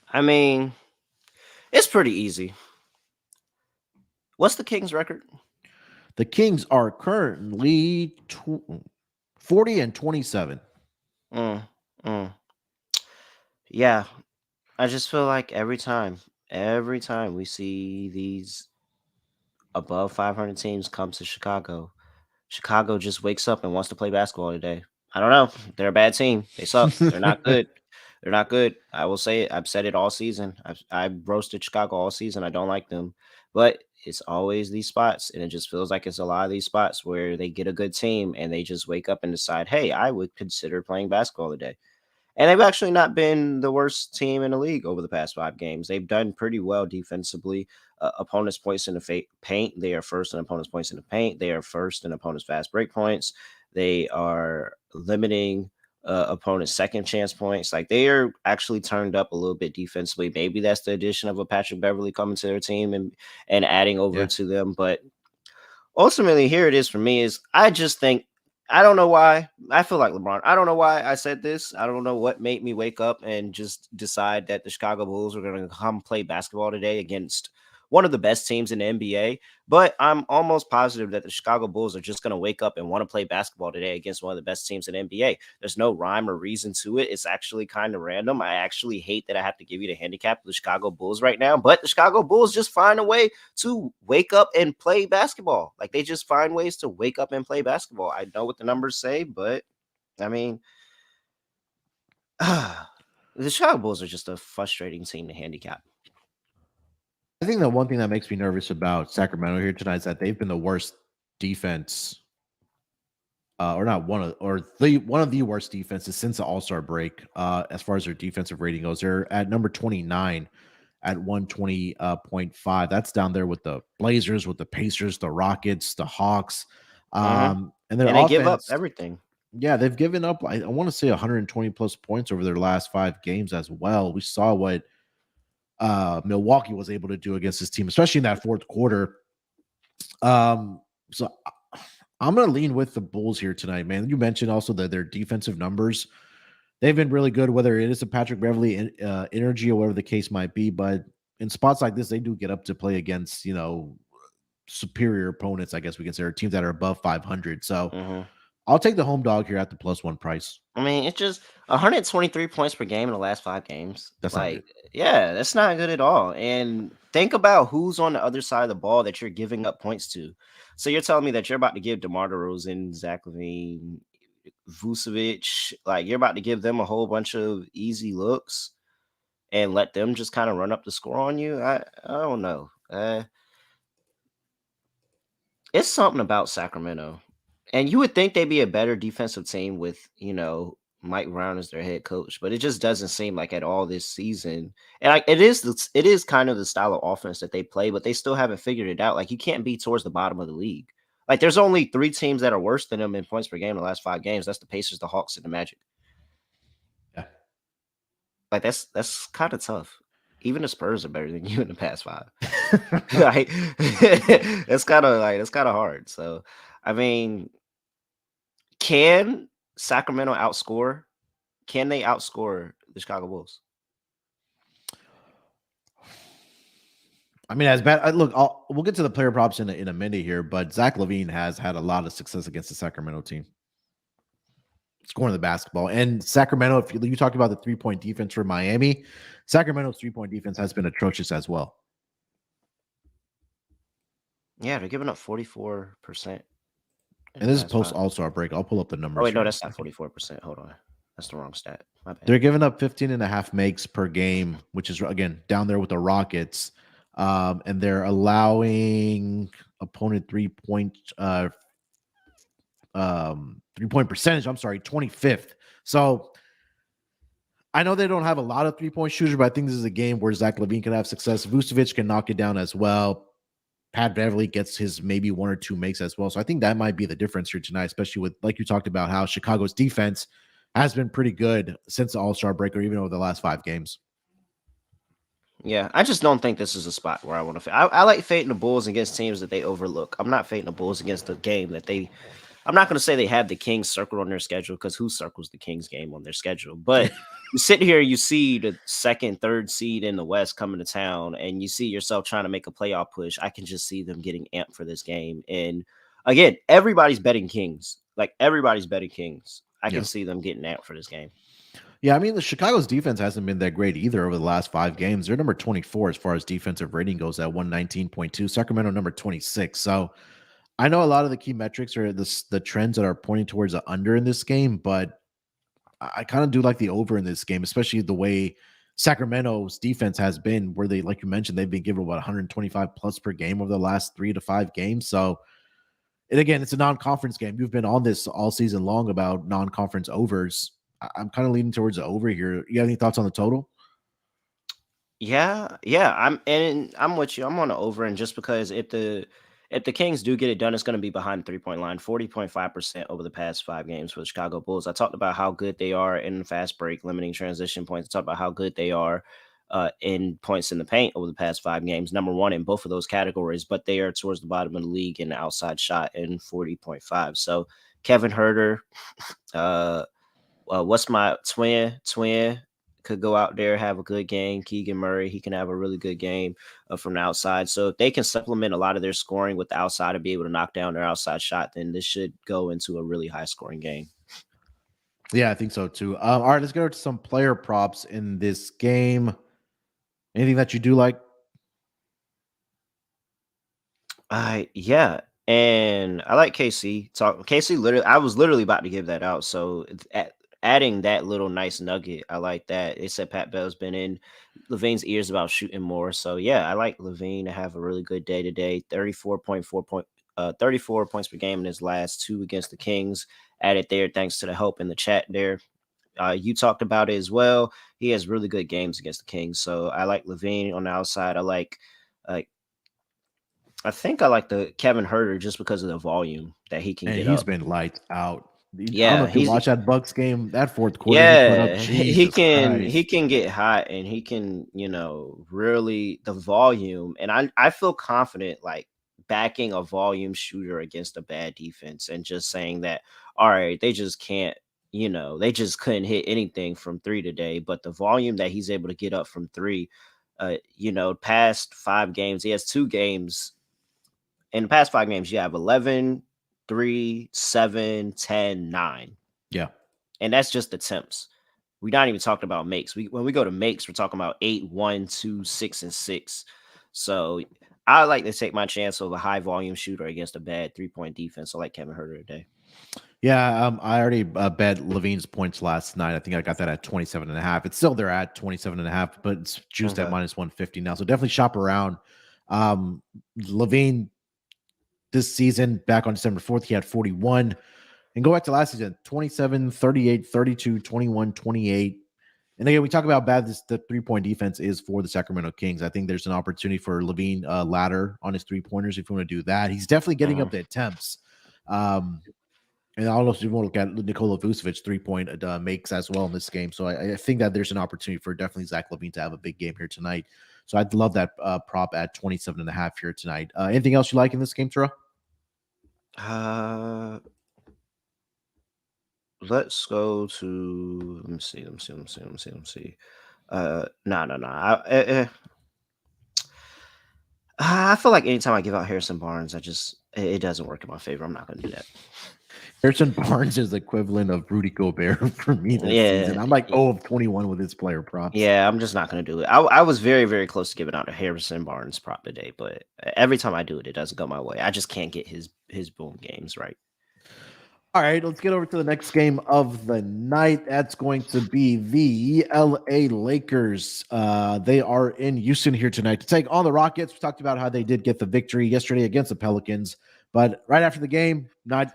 I mean, it's pretty easy. What's the Kings record? The Kings are currently 40 and 27. Mm, mm. Yeah, I just feel like every time we see these above 500 teams come to Chicago. Chicago just wakes up and wants to play basketball today. I don't know. They're a bad team. They suck. They're not good. They're not good. I will say it. I've said it all season. I've roasted Chicago all season. I don't like them. But it's always these spots. And it just feels like it's a lot of these spots where they get a good team and they just wake up and decide, hey, I would consider playing basketball today. And they've actually not been the worst team in the league over the past 5 games. They've done pretty well defensively. Opponents' points in the paint, they are first in opponents' points in the paint. They are first in opponents' fast break points. They are limiting opponents' second chance points. Like they are actually turned up a little bit defensively. Maybe that's the addition of a Patrick Beverly coming to their team and adding over to them. But ultimately, here it is for me is I just think I don't know why. I feel like LeBron. I don't know why I said this. I don't know what made me wake up and just decide that the Chicago Bulls were going to come play basketball today against one of the best teams in the NBA. But I'm almost positive that the Chicago Bulls are just going to wake up and want to play basketball today against one of the best teams in the NBA. There's no rhyme or reason to it. It's actually kind of random. I actually hate that I have to give you the handicap of the Chicago Bulls right now, but the Chicago Bulls just find a way to wake up and play basketball. Like they just find ways to wake up and play basketball. I know what the numbers say, but I mean, the Chicago Bulls are just a frustrating team to handicap. I think the one thing that makes me nervous about Sacramento here tonight is that they've been the worst defense, or not one of, or one of the worst defenses since the All-Star break. As far as their defensive rating goes, they're at number 29 at 120.5. That's down there with the Blazers, with the Pacers, the Rockets, the Hawks, and their And they offense. give up everything. Yeah, they've given up, I want to say 120 plus points over their last 5 games as well. We saw what Milwaukee was able to do against this team, especially in that fourth quarter. So I'm going to lean with the Bulls here tonight, man. You mentioned also that their defensive numbers, they've been really good, whether it is a Patrick Beverly energy or whatever the case might be. But in spots like this, they do get up to play against, superior opponents, I guess we consider teams that are above 500. So I'll take the home dog here at the +1 price. I mean, it's just 123 points per game in the last 5 games. That's like, yeah, that's not good at all. And think about who's on the other side of the ball that you're giving up points to. So you're telling me that you're about to give DeMar DeRozan, Zach LaVine, Vucevic, like you're about to give them a whole bunch of easy looks and let them just kind of run up the score on you. I don't know. It's something about Sacramento. And you would think they'd be a better defensive team with, Mike Brown as their head coach, but it just doesn't seem like at all this season. And it is kind of the style of offense that they play, but they still haven't figured it out. Like you can't be towards the bottom of the league. Like there's only 3 teams that are worse than them in points per game in the last 5 games. That's the Pacers, the Hawks, and the Magic. Yeah. Like that's kind of tough. Even the Spurs are better than you in the past 5. Like it's kind of hard. So I mean, can Sacramento outscore? Can they outscore the Chicago Bulls? I mean, as bad. Look, we'll get to the player props in a minute here, but Zach LaVine has had a lot of success against the Sacramento team, scoring the basketball. And Sacramento, if you talked about the 3-point defense for Miami, Sacramento's 3-point defense has been atrocious as well. Yeah, they're giving up 44%. And this is post All-Star break. I'll pull up the numbers. Oh, wait, no, that's not 44%. Hold on. That's the wrong stat. My bad. They're giving up 15.5 makes per game, which is, again, down there with the Rockets. And they're allowing opponent 3-point percentage. I'm sorry, 25th. So I know they don't have a lot of 3-point shooters, but I think this is a game where Zach LaVine can have success. Vucevic can knock it down as well. Pat Beverly gets his maybe 1 or 2 makes as well. So I think that might be the difference here tonight, especially with, like you talked about, how Chicago's defense has been pretty good since the All-Star break or even over the last 5 games. Yeah, I just don't think this is a spot where I want to. I like fading the Bulls against teams that they overlook. I'm not fading the Bulls against the game that they. I'm not going to say they have the Kings circled on their schedule because who circles the Kings game on their schedule? But you sit here, you see the 2nd, 3rd seed in the West coming to town, and you see yourself trying to make a playoff push. I can just see them getting amped for this game. And again, everybody's betting Kings. Like everybody's betting Kings. I can see them getting amped for this game. Yeah, I mean, the Chicago's defense hasn't been that great either over the last 5 games. They're number 24 as far as defensive rating goes at 119.2. Sacramento number 26. So I know a lot of the key metrics are the trends that are pointing towards the under in this game, but I kind of do like the over in this game, especially the way Sacramento's defense has been, where they, like you mentioned, they've been given about 125 plus per game over the last 3 to 5 games. So, and again, it's a non-conference game. You've been on this all season long about non-conference overs. I'm kind of leaning towards the over here. You have any thoughts on the total? Yeah. I'm with you. I'm on the over, and just because if the Kings do get it done, it's going to be behind the 3-point line, 40.5% over the past 5 games for the Chicago Bulls. I talked about how good they are in fast break, limiting transition points. I talked about how good they are in points in the paint over the past 5 games. Number one in both of those categories, but they are towards the bottom of the league in the outside shot in 40.5. So Kevin Herter, what's my twin could go out there, have a good game. Keegan Murray, he can have a really good game from the outside. So if they can supplement a lot of their scoring with the outside and be able to knock down their outside shot, then this should go into a really high scoring game. Yeah, I think so too. All right, let's go to some player props in this game. Anything that you do like? Yeah. And I like KC. KC, I was literally about to give that out. So adding that little nice nugget, I like that. They said Pat Bell's been in Levine's ears about shooting more. So yeah, I like Levine to have a really good day today. 34 points per game in his last 2 against the Kings. Added there thanks to the help in the chat there. You talked about it as well. He has really good games against the Kings. So I like Levine on the outside. I think I like the Kevin Herter just because of the volume that he can And get he's up. been lights out. I don't know Yeah, if you he's watch that Bucks game. That fourth quarter he put up, yeah, he Jesus can he Christ. can get hot, and he can, really the volume. And I feel confident like backing a volume shooter against a bad defense and just saying that, all right, they just can't, they just couldn't hit anything from three today. But the volume that he's able to get up from three, past 5 games, he has 2 games. In the past 5 games, you have 11, 3, 7, 10, 9. Yeah. And that's just attempts. We're not even talking about makes. When we go to makes, we're talking about 8, 1, 2, 6, and 6. So I like to take my chance of a high volume shooter against a bad 3-point defense. I like Kevin Herter today. Yeah, I already bet Levine's points last night. I think I got that at 27.5. It's still there at 27.5, but it's juiced at minus 150 now. So definitely shop around. Levine this season, back on December 4th, he had 41. And go back to last season, 27, 38, 32, 21, 28. And again, we talk about bad the 3-point defense is for the Sacramento Kings. I think there's an opportunity for Levine ladder on his 3-pointers if you want to do that. He's definitely getting up the attempts. And I don't know if you want to look at Nikola Vucevic 3-point makes as well in this game. So I think that there's an opportunity for definitely Zach Levine to have a big game here tonight. So I'd love that prop at 27.5 here tonight. Anything else you like in this game, Terrell? Let's go to let me see. No. I feel like anytime I give out Harrison Barnes, it doesn't work in my favor. I'm not going to do that. Harrison Barnes is the equivalent of Rudy Gobert for me this season. I'm like 0 of 21 with his player props. Yeah, I'm just not going to do it. I was very, very close to giving out a Harrison Barnes prop today, but every time I do it, it doesn't go my way. I just can't get his boom games right. All right, let's get over to the next game of the night. That's going to be the LA Lakers. They are in Houston here tonight to take on the Rockets. We talked about how they did get the victory yesterday against the Pelicans, but right after the game, not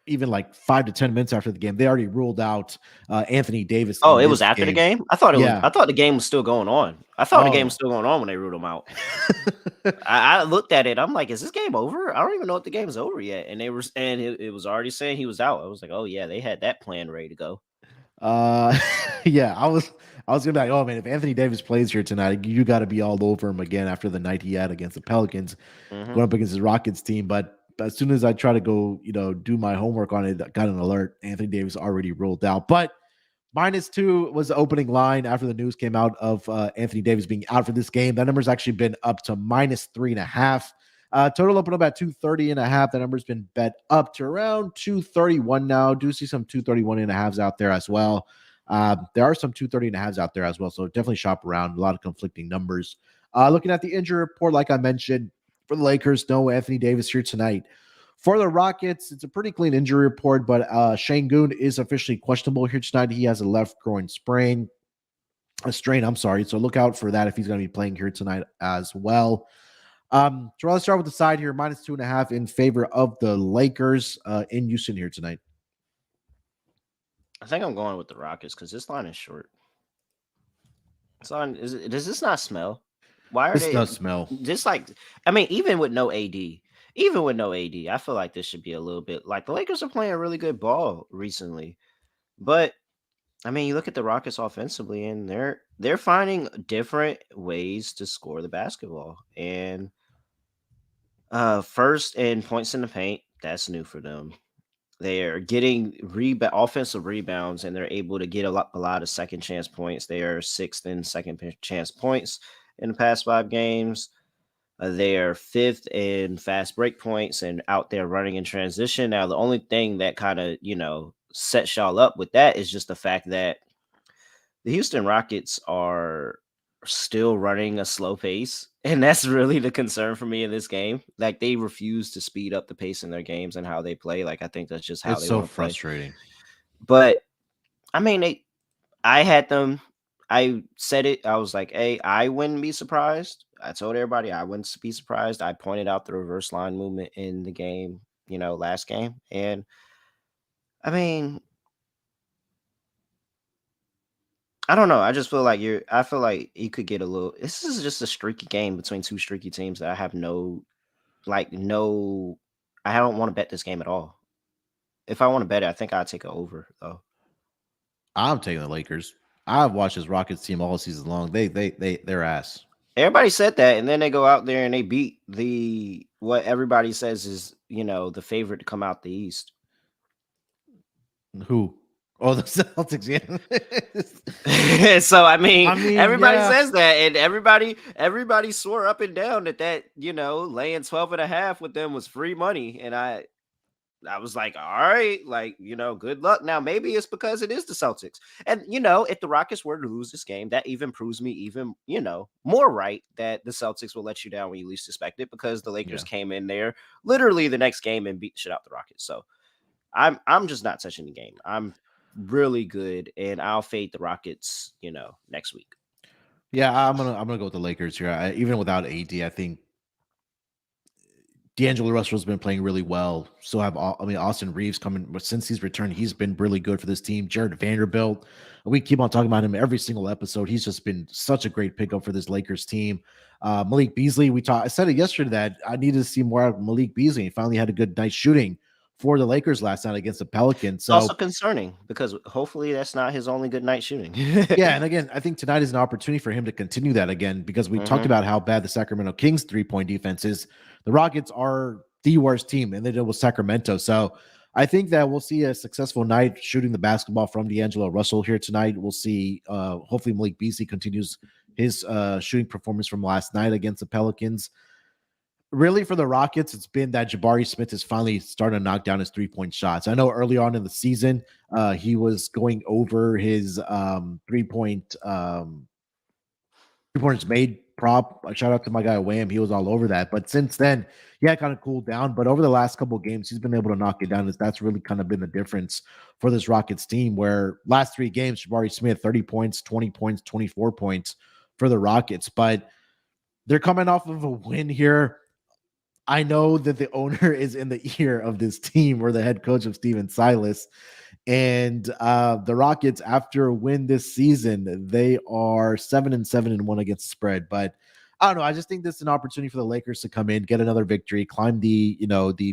even like 5 to 10 minutes after the game, they already ruled out Anthony Davis. Oh, it was after the game? I thought the game was still going on. The game was still going on when they ruled him out. I looked at it. I'm like, is this game over? I don't even know if the game's over yet. And it was already saying he was out. I was like, oh yeah, they had that plan ready to go. Yeah, I was gonna be like, oh man, if Anthony Davis plays here tonight, you got to be all over him again after the night he had against the Pelicans, going up against his Rockets team. But as soon as I try to go, do my homework on it, I got an alert. Anthony Davis already ruled out. But -2 was the opening line after the news came out of Anthony Davis being out for this game. That number's actually been up to -3.5. Total opened up at 230.5. That number's been bet up to around 231 now. Do see some 231.5s out there as well. There are some 230.5s out there as well, so definitely shop around. A lot of conflicting numbers. Looking at the injury report, like I mentioned, for the Lakers, no Anthony Davis here tonight. For the Rockets, it's a pretty clean injury report, but Şengün is officially questionable here tonight. He has a left groin sprain, a strain. I'm sorry, so look out for that if he's going to be playing here tonight as well. So let's start with the side here, -2.5 in favor of the Lakers in Houston here tonight. I think I'm going with the Rockets because this line is short. Does this not smell? Why are This they does smell. just like? I mean, even with no AD, I feel like this should be a little bit like the Lakers are playing really good ball recently. But I mean, you look at the Rockets offensively, and they're finding different ways to score the basketball. And first in points in the paint, that's new for them. They're getting offensive rebounds, and they're able to get a lot of second chance points. They are sixth in chance points in the past 5 games. They are fifth in fast break points and out there running in transition. Now, the only thing that kind of sets y'all up with that is just the fact that the Houston Rockets are still running a slow pace, and that's really the concern for me in this game. Like, they refuse to speed up the pace in their games and how they play. Like, I think that's just how It's they so want to play. frustrating. But I mean, I had them. I said it. I was like, "Hey, I wouldn't be surprised." I told everybody I wouldn't be surprised. I pointed out the reverse line movement in the game, last game, and I mean, I don't know. I just feel like I feel like you could get a little. This is just a streaky game between 2 streaky teams that I have no. I don't want to bet this game at all. If I want to bet it, I think I'd take it over though. I'm taking the Lakers. I've watched this Rockets team all season long. They're ass. Everybody said that, and then they go out there and they beat what everybody says is the favorite to come out the East. Who? Oh, the Celtics. Yeah. So I mean, everybody yeah. says that, and everybody swore up and down that laying 12.5 with them was free money, and I was like, all right, like, good luck. Now, maybe it's because it is the Celtics. And, if the Rockets were to lose this game, that even proves me even, more right that the Celtics will let you down when you least expect it, because the Lakers came in there literally the next game and beat the shit out the Rockets. So I'm just not touching the game. I'm really good, and I'll fade the Rockets, next week. Yeah, I'm gonna go with the Lakers here. Even without AD, I think D'Angelo Russell's been playing really well. So Austin Reeves coming, but since he's returned, he's been really good for this team. Jared Vanderbilt, we keep on talking about him every single episode. He's just been such a great pickup for this Lakers team. Malik Beasley, I said it yesterday that I needed to see more of Malik Beasley. He finally had a good night shooting for the Lakers last night against the Pelicans. So also concerning, because hopefully that's not his only good night shooting. Yeah, and again, I think tonight is an opportunity for him to continue that again, because we talked about how bad the Sacramento Kings 3-point defense is. The Rockets are the worst team, and they did with Sacramento. So I think that we'll see a successful night shooting the basketball from D'Angelo Russell here tonight. We'll see, hopefully Malik Beasley continues his shooting performance from last night against the Pelicans. Really, for the Rockets, it's been that Jabari Smith is finally starting to knock down his 3-point shots. I know early on in the season, he was going over his 3-point pointers made prop. Shout out to my guy Wham. He was all over that. But since then, kind of cooled down. But over the last couple of games, he's been able to knock it down. That's really kind of been the difference for this Rockets team, where last 3 games, Jabari Smith, 30 points, 20 points, 24 points for the Rockets. But they're coming off of a win here. I know that the owner is in the ear of this team, or the head coach of Steven Silas. And the Rockets, after a win this season, they are 7-7-1 against the spread. But I don't know. I just think this is an opportunity for the Lakers to come in, get another victory, climb the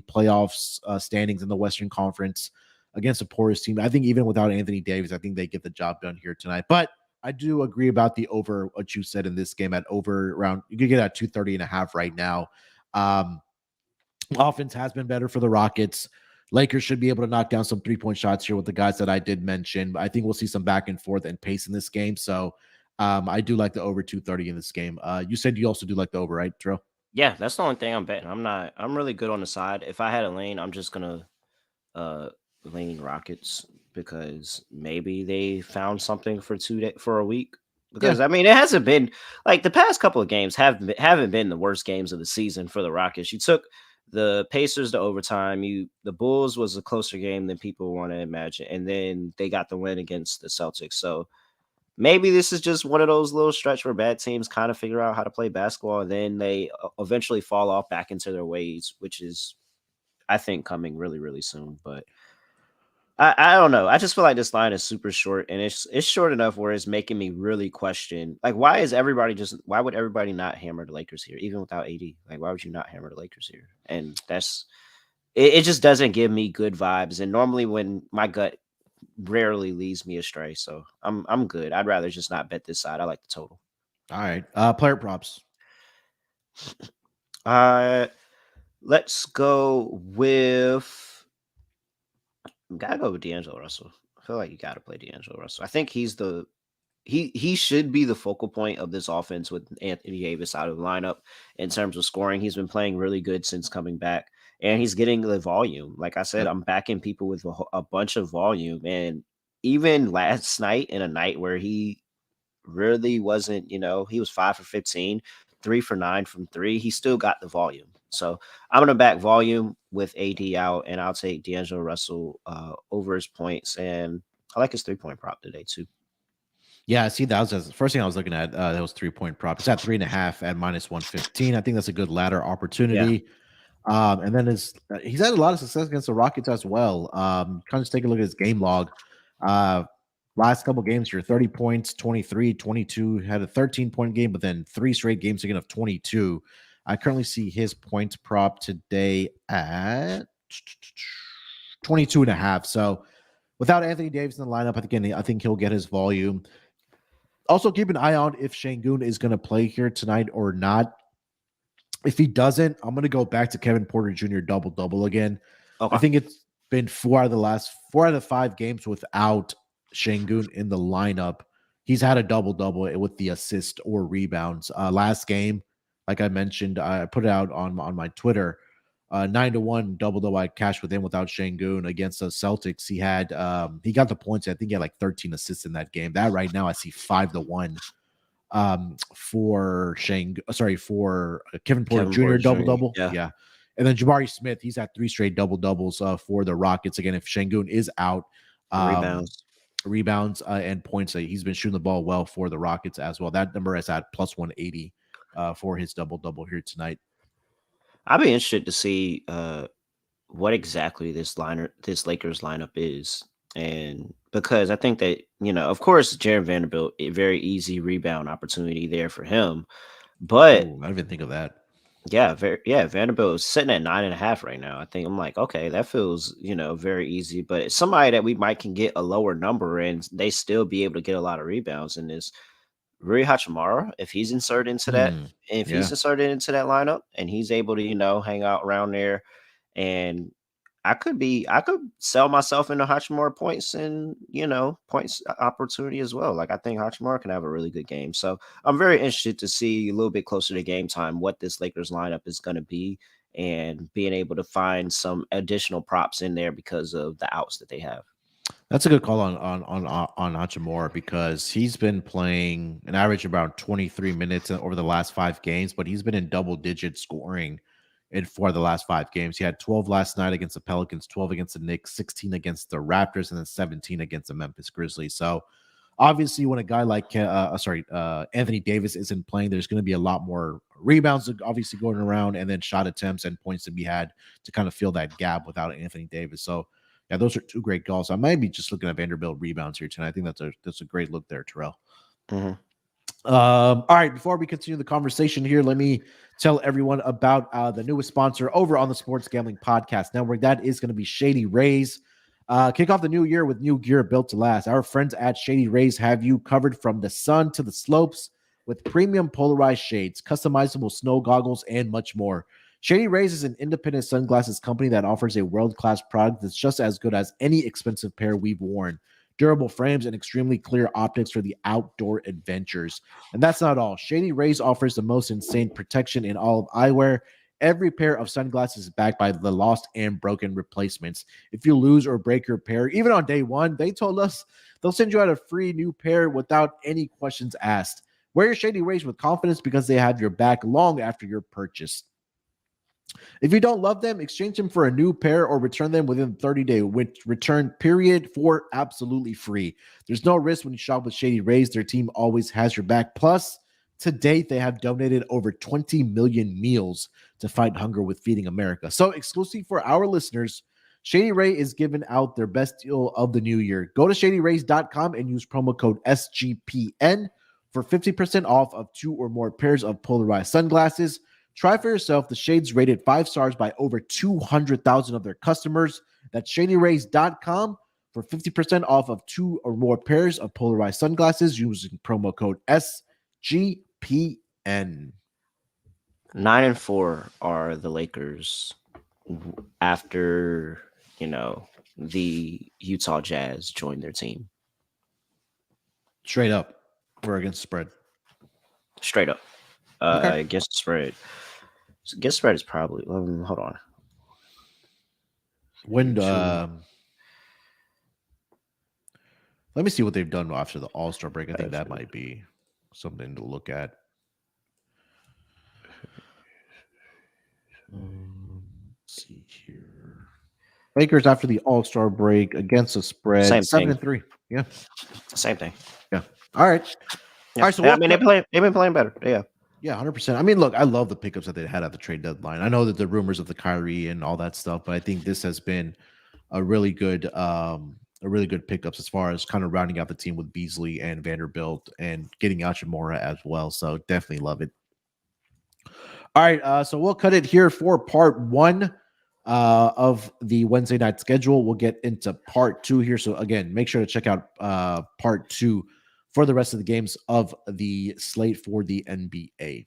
playoffs standings in the Western Conference against a porous team. I think even without Anthony Davis, I think they get the job done here tonight. But I do agree about the over, what you said in this game, at over around, you could get at 230.5 right now. Offense has been better for the Rockets. Lakers should be able to knock down some 3-point shots here with the guys that I did mention. I think we'll see some back and forth and pace in this game. So I do like the over 230 in this game. You said you also do like the over, right, Terrell? Yeah, that's the only thing I'm betting. I'm really good on the side. If I had a lane, I'm just gonna lean Rockets. because maybe they found something for for a week. Yeah. Because I mean, it hasn't been like the past couple of games haven't been the worst games of the season for the Rockets. You took the Pacers to overtime. The Bulls was a closer game than people want to imagine, and then they got the win against the Celtics. So maybe this is just one of those little stretch where bad teams kind of figure out how to play basketball, and then they eventually fall off back into their ways, which is I think coming really really soon. But I don't know. I just feel like this line is super short, and it's short enough where it's making me really question, like, why would everybody not hammer the Lakers here, even without AD? Like, why would you not hammer the Lakers here? And it just doesn't give me good vibes. And normally, when my gut rarely leads me astray, so I'm good. I'd rather just not bet this side. I like the total. All right. Player props. Let's go with. Gotta go with D'Angelo Russell. I feel like you gotta play D'Angelo Russell. I think he should be the focal point of this offense with Anthony Davis out of the lineup in terms of scoring. He's been playing really good since coming back, and he's getting the volume. Like I said, I'm backing people with a bunch of volume, and even last night in a night where he really wasn't, he was 5 for 15, 3 for 9 from 3. He still got the volume. So I'm going to back volume with AD out, and I'll take D'Angelo Russell over his points. And I like his 3-point prop today, too. Yeah, see, that was the first thing I was looking at. That was 3-point prop. It's at 3.5 at -115. I think that's a good ladder opportunity. Yeah. And then he's had a lot of success against the Rockets as well. Kind of just take a look at his game log. Last couple games here, 30 points, 23, 22, had a 13-point game, but then 3 straight games again of 22. I currently see his points prop today at 22.5. So without Anthony Davis in the lineup, I think he'll get his volume. Also, keep an eye on if Şengün is going to play here tonight or not. If he doesn't, I'm going to go back to Kevin Porter Jr. double-double again. Okay. I think it's been 4 out of the 5 games without Şengün in the lineup. He's had a double-double with the assist or rebounds. Last game, like I mentioned, I put it out on my Twitter. 9-1 double-double I cashed with him without Şengün against the Celtics. He got the points. I think he had like 13 assists in that game. That right now I see 5-1 for Kevin Porter Jr. double-double. Yeah. And then Jabari Smith, he's had 3 straight double-doubles for the Rockets. Again, if Şengün is out, rebounds and points. He's been shooting the ball well for the Rockets as well. That number is at +180 for his double-double here tonight. I'd be interested to see what exactly this Lakers lineup is. And because I think that, of course, Jared Vanderbilt, a very easy rebound opportunity there for him. But I didn't even think of that. Yeah, Vanderbilt is sitting at 9.5 right now. I think I'm like, okay, that feels, very easy. But it's somebody that we might can get a lower number and they still be able to get a lot of rebounds. And is Rui Hachimura, if he's inserted into that, he's inserted into that lineup and he's able to, hang out around there, and I could sell myself into Hachimura points and, points opportunity as well. Like, I think Hachimura can have a really good game. So I'm very interested to see a little bit closer to game time what this Lakers lineup is going to be and being able to find some additional props in there because of the outs that they have. That's a good call on Hachimura because he's been playing an average about 23 minutes over the last 5 games, but he's been in double-digit scoring in 4 of the last 5 games. He had 12 last night against the Pelicans, 12 against the Knicks, 16 against the Raptors, and then 17 against the Memphis Grizzlies. So obviously when a guy like Anthony Davis isn't playing, there's going to be a lot more rebounds obviously going around and then shot attempts and points to be had to kind of fill that gap without Anthony Davis. So yeah, those are 2 great calls. I might be just looking at Vanderbilt rebounds here tonight. I think that's a great look there, Terrell. Mm-hmm. All right, before we continue the conversation here, let me tell everyone about the newest sponsor over on the Sports Gambling Podcast Network. That is going to be Shady Rays. Kick off the new year with new gear built to last. Our friends at Shady Rays have you covered from the sun to the slopes with premium polarized shades, customizable snow goggles, and much more. Shady Rays is an independent sunglasses company that offers a world-class product that's just as good as any expensive pair we've worn. Durable frames and extremely clear optics for the outdoor adventures. And that's not all. Shady Rays offers the most insane protection in all of eyewear. every pair of sunglasses is backed by the lost and broken replacements. If you lose or break your pair, even on day one, they told us they'll send you out a free new pair without any questions asked. Wear your Shady Rays with confidence because they have your back long after your purchase. If you don't love them, exchange them for a new pair or return them within the 30-day return period for absolutely free. There's no risk when you shop with Shady Rays. Their team always has your back. Plus, to date, they have donated over 20 million meals to fight hunger with Feeding America. So, exclusively for our listeners, Shady Ray is giving out their best deal of the new year. Go to shadyrays.com and use promo code SGPN for 50% off of 2 or more pairs of polarized sunglasses. Try for yourself. The shades rated 5 stars by over 200,000 of their customers. That's shadyrays.com for 50% off of 2 or more pairs of polarized sunglasses using promo code SGPN. 9-4 are the Lakers after, the Utah Jazz joined their team. Straight up. We're against spread. Straight up. Okay. Against spread. Against spread is probably, hold on. When let me see what they've done after the All-Star break. I think that might be something to look at. Let's see here. Lakers after the All-Star break against the spread. Same 7-3. Yeah. Same thing. Yeah. All right. Yeah. All right. So they've been playing better. Yeah. Yeah, 100%. I mean, look, I love the pickups that they had at the trade deadline. I know that the rumors of the Kyrie and all that stuff, but I think this has been a really good pickups as far as kind of rounding out the team with Beasley and Vanderbilt and getting Hachimura as well. So definitely love it. All right, so we'll cut it here for part 1 of the Wednesday night schedule. We'll get into part 2 here. So again, make sure to check out part 2 for the rest of the games of the slate for the NBA.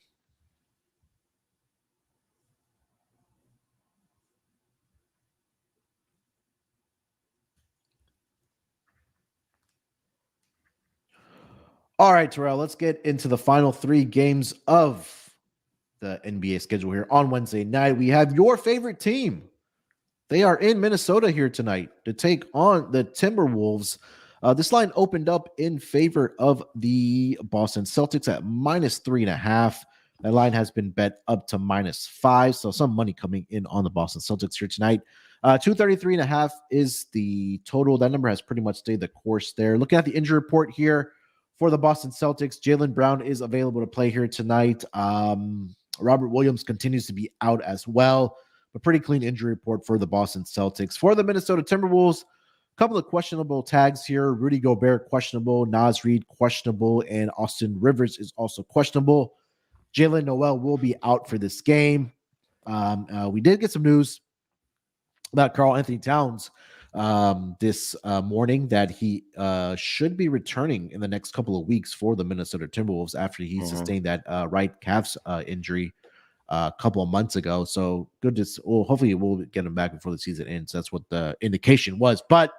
All right, Terrell, let's get into the final 3 games of the NBA schedule here on Wednesday night. We have your favorite team. They are in Minnesota here tonight to take on the Timberwolves. This line opened up in favor of the Boston Celtics at -3.5. That line has been bet up to -5. So some money coming in on the Boston Celtics here tonight. 233.5 is the total. That number has pretty much stayed the course there. Looking at the injury report here for the Boston Celtics, Jaylen Brown is available to play here tonight. Robert Williams continues to be out as well. A pretty clean injury report for the Boston Celtics. For the Minnesota Timberwolves, a couple of questionable tags here. Rudy Gobert, questionable. Naz Reid, questionable. And Austin Rivers is also questionable. Jalen Noel will be out for this game. We did get some news about Karl Anthony Towns this morning that he should be returning in the next couple of weeks for the Minnesota Timberwolves after he sustained that right calf injury a couple of months ago. So good to hopefully we'll get him back before the season ends. That's what the indication was. But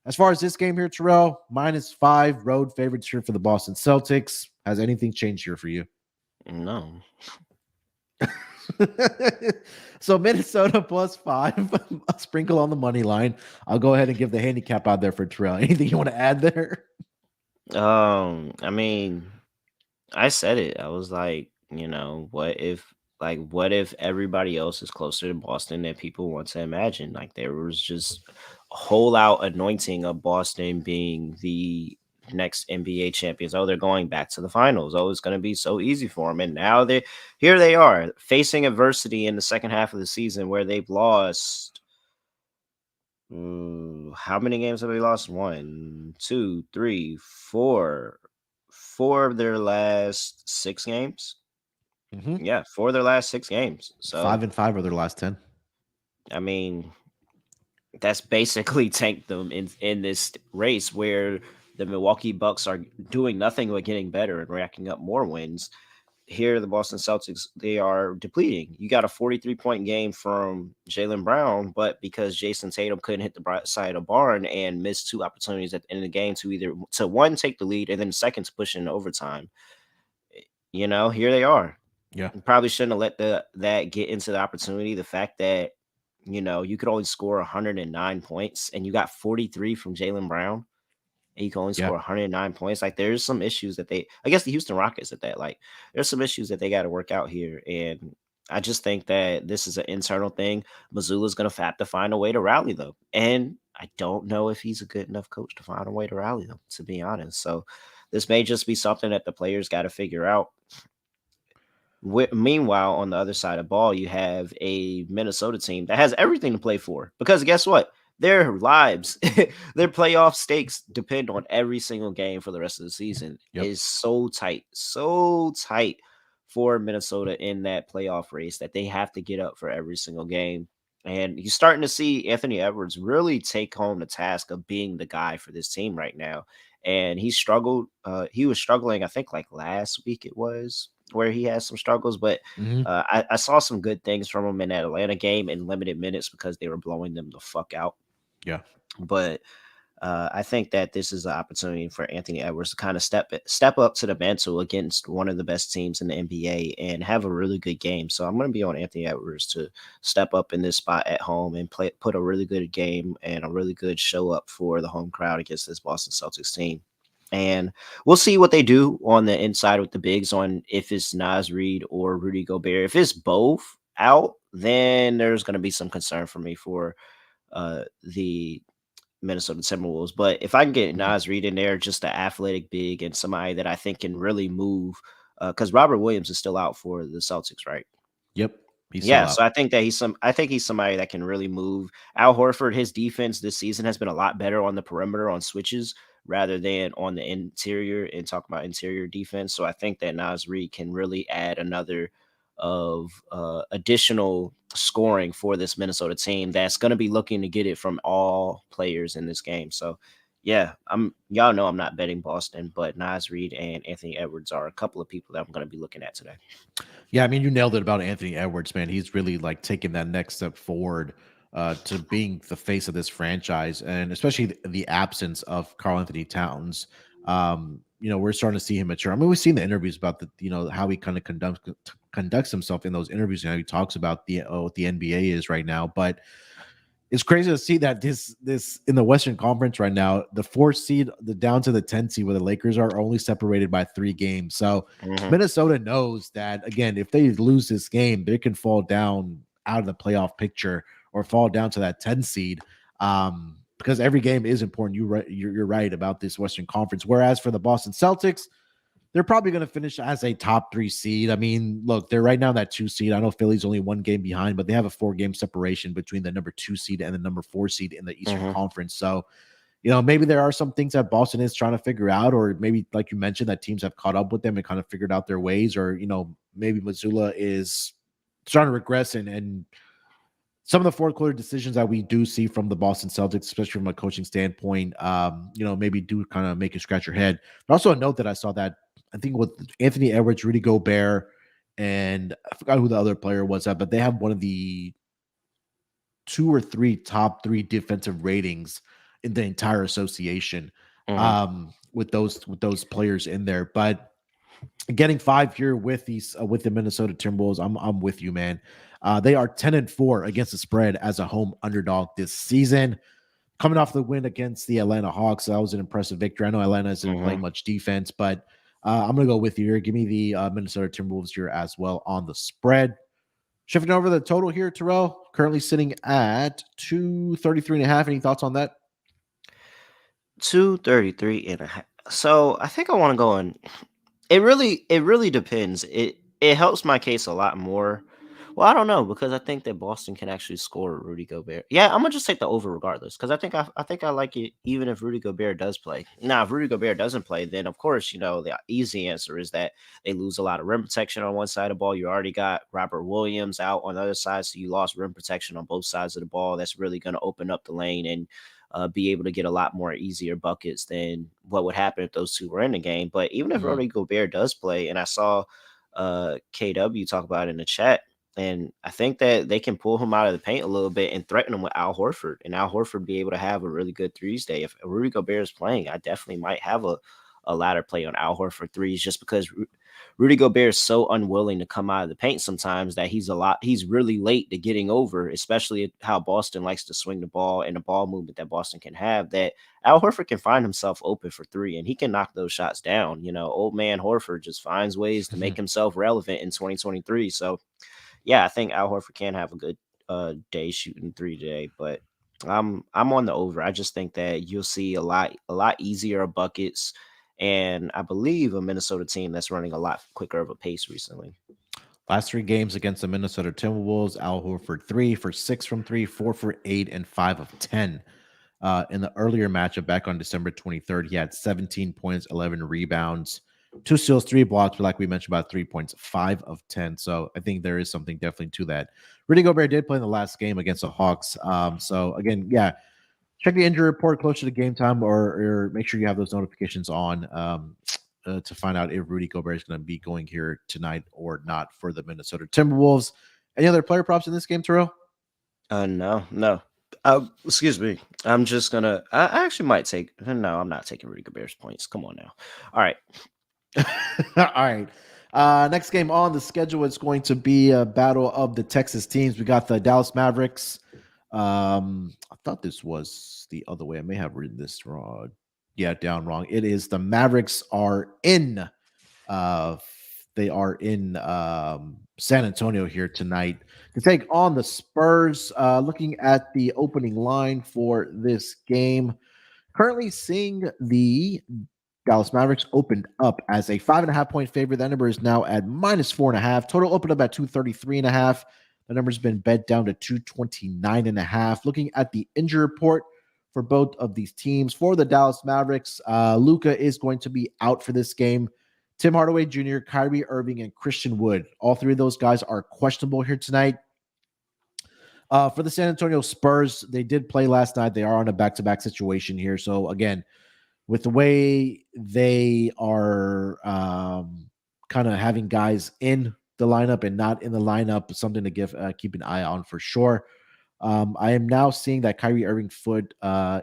as far as this game here, Terrell, -5 road favorites here for the Boston Celtics. Has anything changed here for you? No. So Minnesota +5, a sprinkle on the money line. I'll go ahead and give the handicap out there for Terrell. Anything you want to add there? I mean, I said it. I was like, what if everybody else is closer to Boston than people want to imagine? Like there was just a whole out anointing of Boston being the next NBA champions. Oh, they're going back to the finals. Oh, it's going to be so easy for them. And now here they are facing adversity in the second half of the season where they've lost. How many games have they lost? 1, 2, 3, 4. 4 of their last 6 games. Yeah, 4 of their last 6 games. So 5-5 are their last 10. I mean, that's basically tanked them in this race where the Milwaukee Bucks are doing nothing but getting better and racking up more wins. Here, the Boston Celtics, they are depleting. You got a 43-point game from Jaylen Brown, but because Jason Tatum couldn't hit the bright side of barn and missed 2 opportunities at the end of the game to one, take the lead, and then second, to push in overtime. Here they are. Yeah. You probably shouldn't have let that get into the opportunity. The fact that you could only score 109 points and you got 43 from Jaylen Brown and you can only Yeah. score 109 points. Like there's some issues that I guess the Houston Rockets at that, like there's some issues that they got to work out here. And I just think that this is an internal thing. Missoula's going to have to find a way to rally though. And I don't know if he's a good enough coach to find a way to rally them, to be honest. So this may just be something that the players got to figure out. Meanwhile, on the other side of the ball, you have a Minnesota team that has everything to play for. Because guess what? Their lives, their playoff stakes depend on every single game for the rest of the season. Yep. Is so tight for Minnesota in that playoff race that they have to get up for every single game. And you're starting to see Anthony Edwards really take home the task of being the guy for this team right now. And he struggled. He was struggling, I think, like last week it was where he has some struggles, but Hmm. I saw some good things from him in that Atlanta game in limited minutes because they were blowing them the fuck out. Yeah. But I think that this is an opportunity for Anthony Edwards to kind of step up to the mantle against one of the best teams in the NBA and have a really good game. So I'm going to be on Anthony Edwards to step up in this spot at home and put a really good game and a really good show up for the home crowd against this Boston Celtics team. And we'll see what they do on the inside with the bigs on if it's Naz Reid or Rudy Gobert. If it's both out, then there's going to be some concern for me for the Minnesota Timberwolves. But if I can get Mhm. Naz Reid in there, just an athletic big and somebody that I think can really move, because Robert Williams is still out for the Celtics, right? Yep. He's still Yeah, out. so I think he's somebody that can really move. Al Horford, his defense this season has been a lot better on the perimeter on switches rather than on the interior and talk about interior defense. So I think that Naz Reid can really add another of additional scoring for this Minnesota team that's going to be looking to get it from all players in this game. So yeah, y'all know I'm not betting Boston, but Naz Reid and Anthony Edwards are a couple of people that I'm going to be looking at today. Yeah, I mean, you nailed it about Anthony Edwards, man. He's really like taking that next step forward to being the face of this franchise, and especially the absence of Carl Anthony Towns. We're starting to see him mature. I mean, we've seen the interviews about how he kind of conducts himself in those interviews and how he talks about what the NBA is right now, but it's crazy to see that this in the Western Conference right now, the 4th seed, the down to the 10th seed where the Lakers are only separated by 3 games. So Mm-hmm. Minnesota knows that again, if they lose this game, they can fall down out of the playoff picture or fall down to that 10 seed. Because every game is important. You're right about this Western Conference. Whereas for the Boston Celtics, they're probably going to finish as a top 3 seed. I mean, look, they're right now that 2 seed. I know Philly's only 1 game behind, but they have a 4-game separation between the number 2 seed and the number 4 seed in the Eastern Mm-hmm. Conference. So, maybe there are some things that Boston is trying to figure out, or maybe, like you mentioned, that teams have caught up with them and kind of figured out their ways, or, maybe Missoula is starting to regress and some of the fourth quarter decisions that we do see from the Boston Celtics, especially from a coaching standpoint, maybe do kind of make you scratch your head. But also a note that I saw that I think with Anthony Edwards, Rudy Gobert, and I forgot who the other player was, but they have one of the 2 or 3 top 3 defensive ratings in the entire association Mm-hmm. with those players in there. But getting 5 here with these with the Minnesota Timberwolves, I'm with you, man. They are 10-4 against the spread as a home underdog this season. Coming off the win against the Atlanta Hawks, that was an impressive victory. I know Atlanta isn't Mm-hmm. playing much defense, but I'm going to go with you here. Give me the Minnesota Timberwolves here as well on the spread. Shifting over the total here, Terrell, currently sitting at 233.5. Any thoughts on that? 233.5. So I think I want to go on. It really depends. It helps my case a lot more. Well, I don't know because I think that Boston can actually score Rudy Gobert. Yeah, I'm gonna just take the over regardless because I think I like it even if Rudy Gobert does play. Now, if Rudy Gobert doesn't play, then of course the easy answer is that they lose a lot of rim protection on one side of the ball. You already got Robert Williams out on the other side, so you lost rim protection on both sides of the ball. That's really gonna open up the lane and be able to get a lot more easier buckets than what would happen if those two were in the game. But even if Mhm. Rudy Gobert does play, and I saw KW talk about it in the chat, and I think that they can pull him out of the paint a little bit and threaten him with Al Horford, and Al Horford be able to have a really good threes day. If Rudy Gobert is playing, I definitely might have a ladder play on Al Horford threes just because Rudy Gobert is so unwilling to come out of the paint sometimes that he's really late to getting over, especially how Boston likes to swing the ball and the ball movement that Boston can have, that Al Horford can find himself open for three and he can knock those shots down. Old man Horford just finds ways to make himself relevant in 2023. So yeah, I think Al Horford can have a good day shooting three today, but I'm on the over. I just think that you'll see a lot easier buckets, and I believe a Minnesota team that's running a lot quicker of a pace recently. Last 3 games against the Minnesota Timberwolves, Al Horford 3 for 6 from 3, 4 for 8, and 5 of 10. In the earlier matchup back on December 23rd, he had 17 points, 11 rebounds, 2 steals, 3 blocks, but like we mentioned, about 3 points, 5 of 10. So I think there is something definitely to that. Rudy Gobert did play in the last game against the Hawks. So again, yeah, check the injury report closer to game time, or make sure you have those notifications on to find out if Rudy Gobert is going to be going here tonight or not for the Minnesota Timberwolves. Any other player props in this game, Terrell? No. Excuse me. I'm just gonna. I actually might take. No, I'm not taking Rudy Gobert's points. Come on now. All right. All right. Next game on the schedule is going to be a battle of the Texas teams. We got the Dallas Mavericks. I thought this was the other way. I may have written this wrong. Yeah, down wrong. It is the Mavericks are in. They are in San Antonio here tonight to take on the Spurs. Looking at the opening line for this game, currently seeing the Dallas Mavericks opened up as a 5.5-point favorite. That number is now at -4.5. Total opened up at 233.5. The number's been bet down to 229.5. Looking at the injury report for both of these teams, for the Dallas Mavericks, Luka is going to be out for this game. Tim Hardaway Jr., Kyrie Irving, and Christian Wood. All three of those guys are questionable here tonight. For the San Antonio Spurs, they did play last night. They are on a back-to-back situation here. So again, with the way they are kind of having guys in the lineup and not in the lineup, something to keep an eye on for sure. I am now seeing that Kyrie Irving foot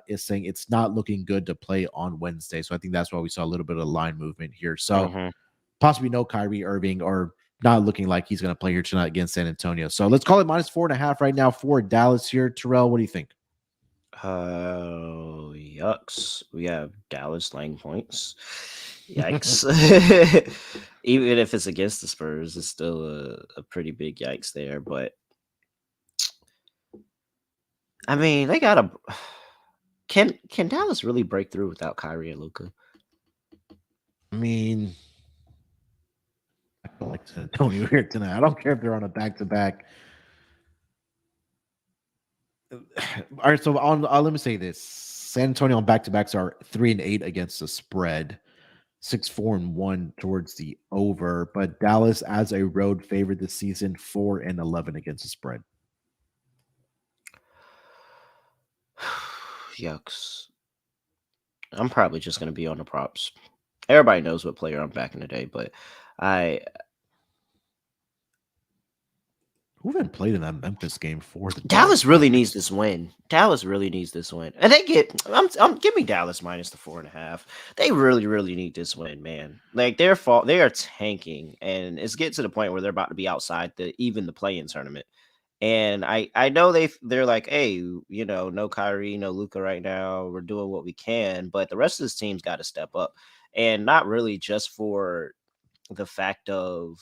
is saying it's not looking good to play on Wednesday. So I think that's why we saw a little bit of line movement here. So possibly no Kyrie Irving, or not looking like he's going to play here tonight against San Antonio. So let's call it -4.5 right now for Dallas here. Terrell, what do you think? Yucks. We have Dallas laying points. Yikes. Even if it's against the Spurs, it's still a pretty big yikes there. But I mean, they gotta. Can Dallas really break through without Kyrie and Luka? I mean, I feel like San Antonio here tonight. I don't care if they're on a back-to-back. All right, so let me say this: San Antonio on back-to-backs are 3-8 against the spread, 6-4-1 towards the over. But Dallas, as a road favorite this season, 4-11 against the spread. Yucks. I'm probably just gonna be on the props. Everybody knows what player I'm backing today, but who haven't played in that Memphis game for the Dallas really needs this win. Dallas really needs this win, and they get. Give me Dallas -4.5. They really need this win, man. Like they are tanking, and it's getting to the point where they're about to be outside even the play-in tournament. And I know they're like, hey, no Kyrie, no Luka right now. We're doing what we can, but the rest of this team's got to step up, and not really just for the fact of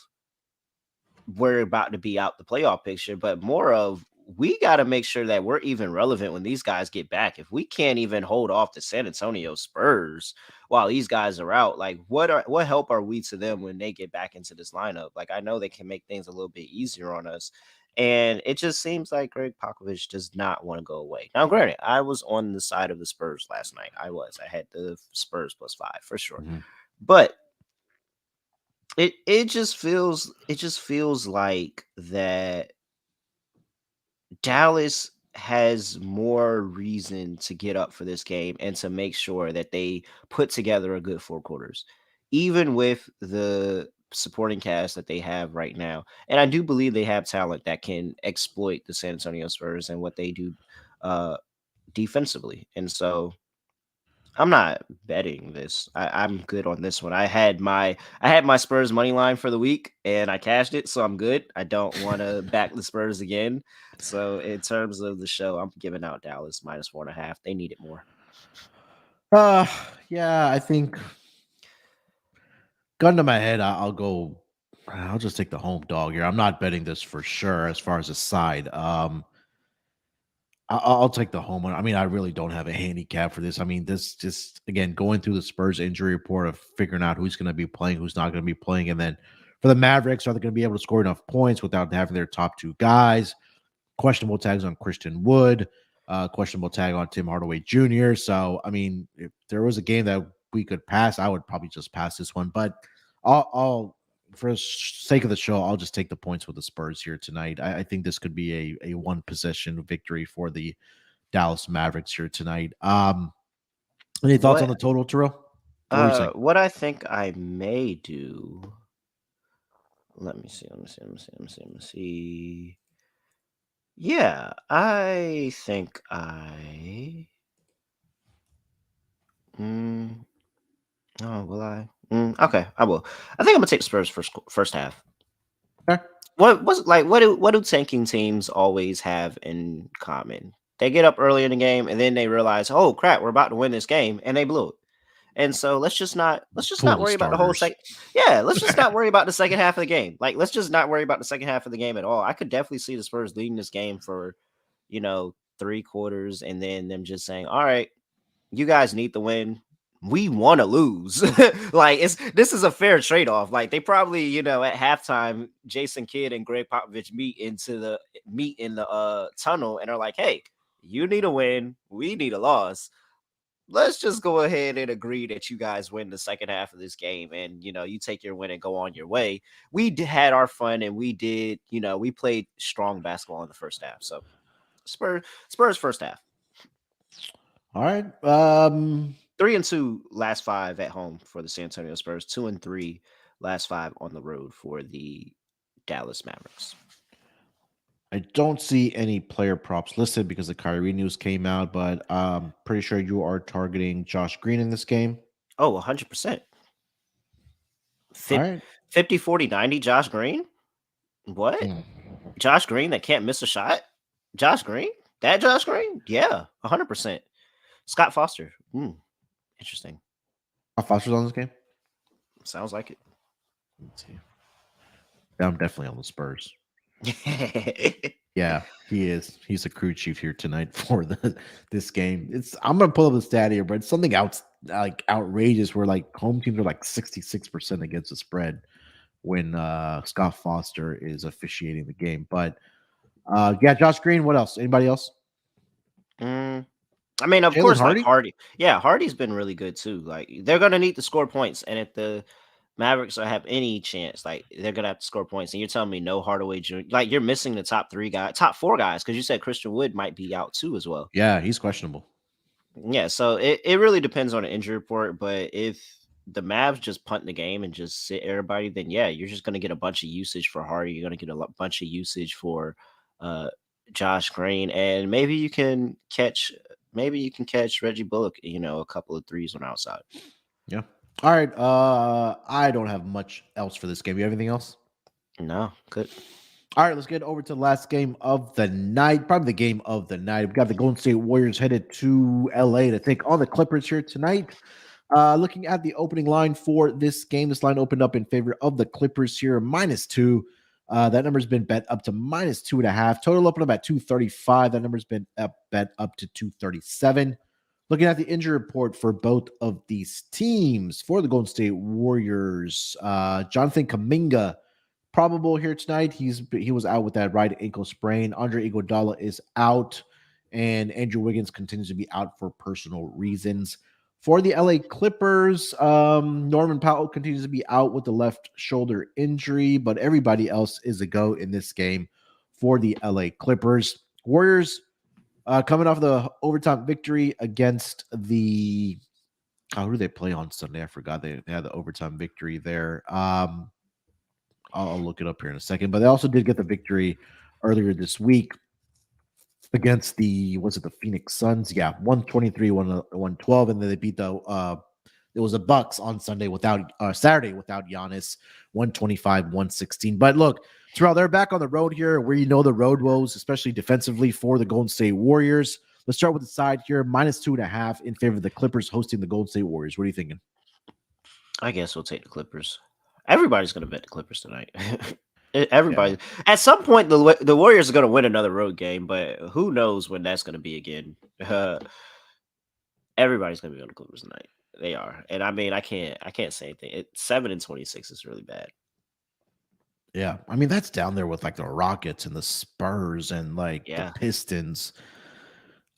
we're about to be out the playoff picture, but more of we got to make sure that we're even relevant when these guys get back. If we can't even hold off the San Antonio Spurs while these guys are out, like what help are we to them when they get back into this lineup? Like I know they can make things a little bit easier on us. And it just seems like Greg Popovich does not want to go away. Now, granted, I was on the side of the Spurs last night. I had the Spurs +5 for sure. But it just feels like that Dallas has more reason to get up for this game and to make sure that they put together a good 4 quarters, even with the supporting cast that they have right now. And I do believe they have talent that can exploit the San Antonio Spurs and what they do defensively. And so I'm not betting this. I'm good on this one. I had my Spurs money line for the week and I cashed it, so I'm good. I don't want to back the Spurs again. So in terms of the show, I'm giving out Dallas -4.5. They need it more. Uh, yeah, I think gun to my head, I'll go. I'll just take the home dog here. I'm not betting this for sure as far as a side. I'll take the home one. I mean, I really don't have a handicap for this. I mean, this just again going through the Spurs injury report of figuring out who's going to be playing, who's not going to be playing, and then for the Mavericks, are they going to be able to score enough points without having their top two guys? Questionable tags on Christian Wood, questionable tag on Tim Hardaway Jr. So, I mean, if there was a game that we could pass, I would probably just pass this one. But I'll for the sake of the show, I'll just take the points with the Spurs here tonight. I think this could be a one possession victory for the Dallas Mavericks here tonight. Any thoughts on What the total, Terrell? What are you saying? what I think I may do. Let me see. Yeah, I think mm, oh, will I? Okay, I will. I think I'm gonna take Spurs first half. Okay. What do tanking teams always have in common? They get up early in the game and then they realize, oh crap, we're about to win this game, and they blew it. And so let's just not Pull the worry about the whole starters. second. Yeah, let's just not worry about the second half of the game. Like, let's just not worry about the second half of the game at all. I could definitely see the Spurs leading this game for, 3 quarters, and then them just saying, "All right, you guys need to win. We want to lose." Like, this is a fair trade off. Like, they probably, at halftime, Jason Kidd and Greg Popovich meet in the tunnel and are like, "Hey, you need a win. We need a loss. Let's just go ahead and agree that you guys win the second half of this game, and you take your win and go on your way." Had our fun, and we played strong basketball in the first half. So Spurs first half. All right. 3-2 last 5 at home for the San Antonio Spurs. 2-3 last 5 on the road for the Dallas Mavericks. I don't see any player props listed because the Kyrie news came out, but I'm pretty sure you are targeting Josh Green in this game. Oh, 100%. All right. 50, 40, 90, Josh Green? What? Mm. Josh Green that can't miss a shot? Josh Green? That Josh Green? Yeah, 100%. Scott Foster. Interesting. Foster's on this game? Sounds like Let's see. I'm definitely on the Spurs. it. Yeah, he is. He's a crew chief here tonight for this game. I'm gonna pull up the stat here, but it's something outrageous where like home teams are like 66% against the spread when Scott Foster is officiating the game. But yeah, Josh Green. What else? Anybody else? I mean, of Jalen course, like Hardy? Hardy. Yeah, Hardy's been really good too. Like, they're gonna need to score points, and if the Mavericks have any chance, like, they're gonna have to score points. And you're telling me no Hardaway Jr. Like, you're missing the top 4 guys, because you said Christian Wood might be out too as well. Yeah, he's questionable. Yeah, so it really depends on the injury report. But if the Mavs just punt the game and just sit everybody, then yeah, you're just gonna get a bunch of usage for Hardy. You're gonna get a bunch of usage for uh Josh Green, and maybe you can catch Reggie Bullock, a couple of threes on outside. Yeah. All right. I don't have much else for this game. You have anything else? No, good. All right, let's get over to the last game of the night. Probably the game of the night. We've got the Golden State Warriors headed to LA to take on the Clippers here tonight. Looking at the opening line for this game, this line opened up in favor of the Clippers here, -2. That number's been bet up to -2.5. Total opened up at 235. That number's been bet up to 237. Looking at the injury report for both of these teams, for the Golden State Warriors, Jonathan Kuminga probable here tonight. He was out with that right ankle sprain. Andre Iguodala is out, and Andrew Wiggins continues to be out for personal reasons. For the LA Clippers, Norman Powell continues to be out with the left shoulder injury, but everybody else is a go in this game for the LA Clippers. Warriors coming off the overtime victory against the who do they play on Sunday? I forgot they had the overtime victory there. I'll look it up here in a second, but they also did get the victory earlier this week against the Phoenix Suns? Yeah, 123, 112, and then they beat it was the Bucks on Saturday without Giannis, 125, 116. But look, Terrell, they're back on the road here where the road woes, especially defensively for the Golden State Warriors. Let's start with the side here, -2.5 in favor of the Clippers hosting the Golden State Warriors. What are you thinking? I guess we'll take the Clippers. Everybody's going to bet the Clippers tonight. Everybody. Yeah. At some point, the Warriors are going to win another road game, but who knows when that's going to be again. Everybody's going to be on the Clippers tonight. They are. And I mean, I can't say anything. 7-26 is really bad. Yeah. I mean, that's down there with like the Rockets and the Spurs and like the Pistons.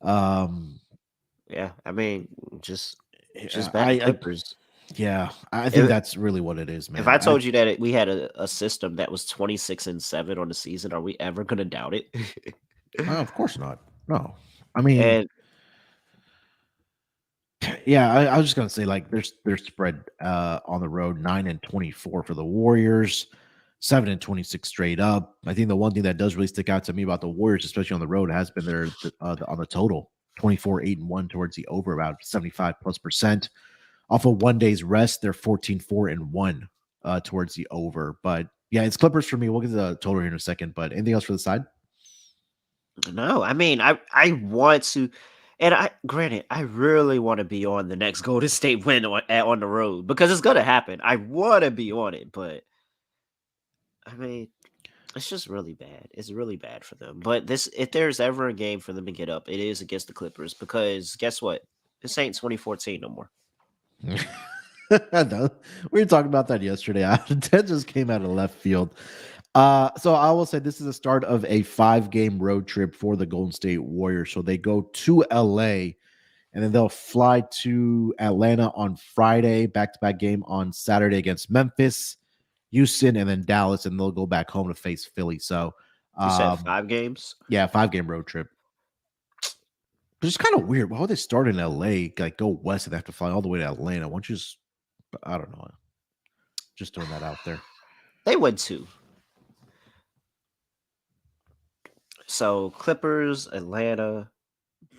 Yeah. I mean, just bad Clippers. I think that's really what it is, man. If I told you that we had a system that was 26-7 on the season, are we ever going to doubt it? Of course not. No. I mean, I was just gonna say, like, they're spread on the road 9-24 for the Warriors, 7-26 straight up. I think the one thing that does really stick out to me about the Warriors, especially on the road, has been on the total 24-8-1 towards the over, about 75+%. Off of 1 day's rest, they're 14-4-1 towards the over. But yeah, it's Clippers for me. We'll get to the total here in a second. But anything else for the side? No, I mean, I want to. And I really want to be on the next Golden State win on the road because it's going to happen. I want to be on it, but I mean, it's just really bad. It's really bad for them. But if there's ever a game for them to get up, it is against the Clippers because guess what? This ain't 2014 no more. No, we were talking about that yesterday. That just came out of left field. So I will say this is the start of a 5-game road trip for the Golden State Warriors. So they go to LA and then they'll fly to Atlanta on Friday, back-to-back game on Saturday against Memphis, Houston, and then Dallas, and they'll go back home to face Philly. So you said 5 games? Yeah, 5-game road trip. But it's kind of weird. Why would they start in LA, like go west and they have to fly all the way to Atlanta? Why don't you just, I don't know. Just throwing that out there. They would too. So Clippers, Atlanta,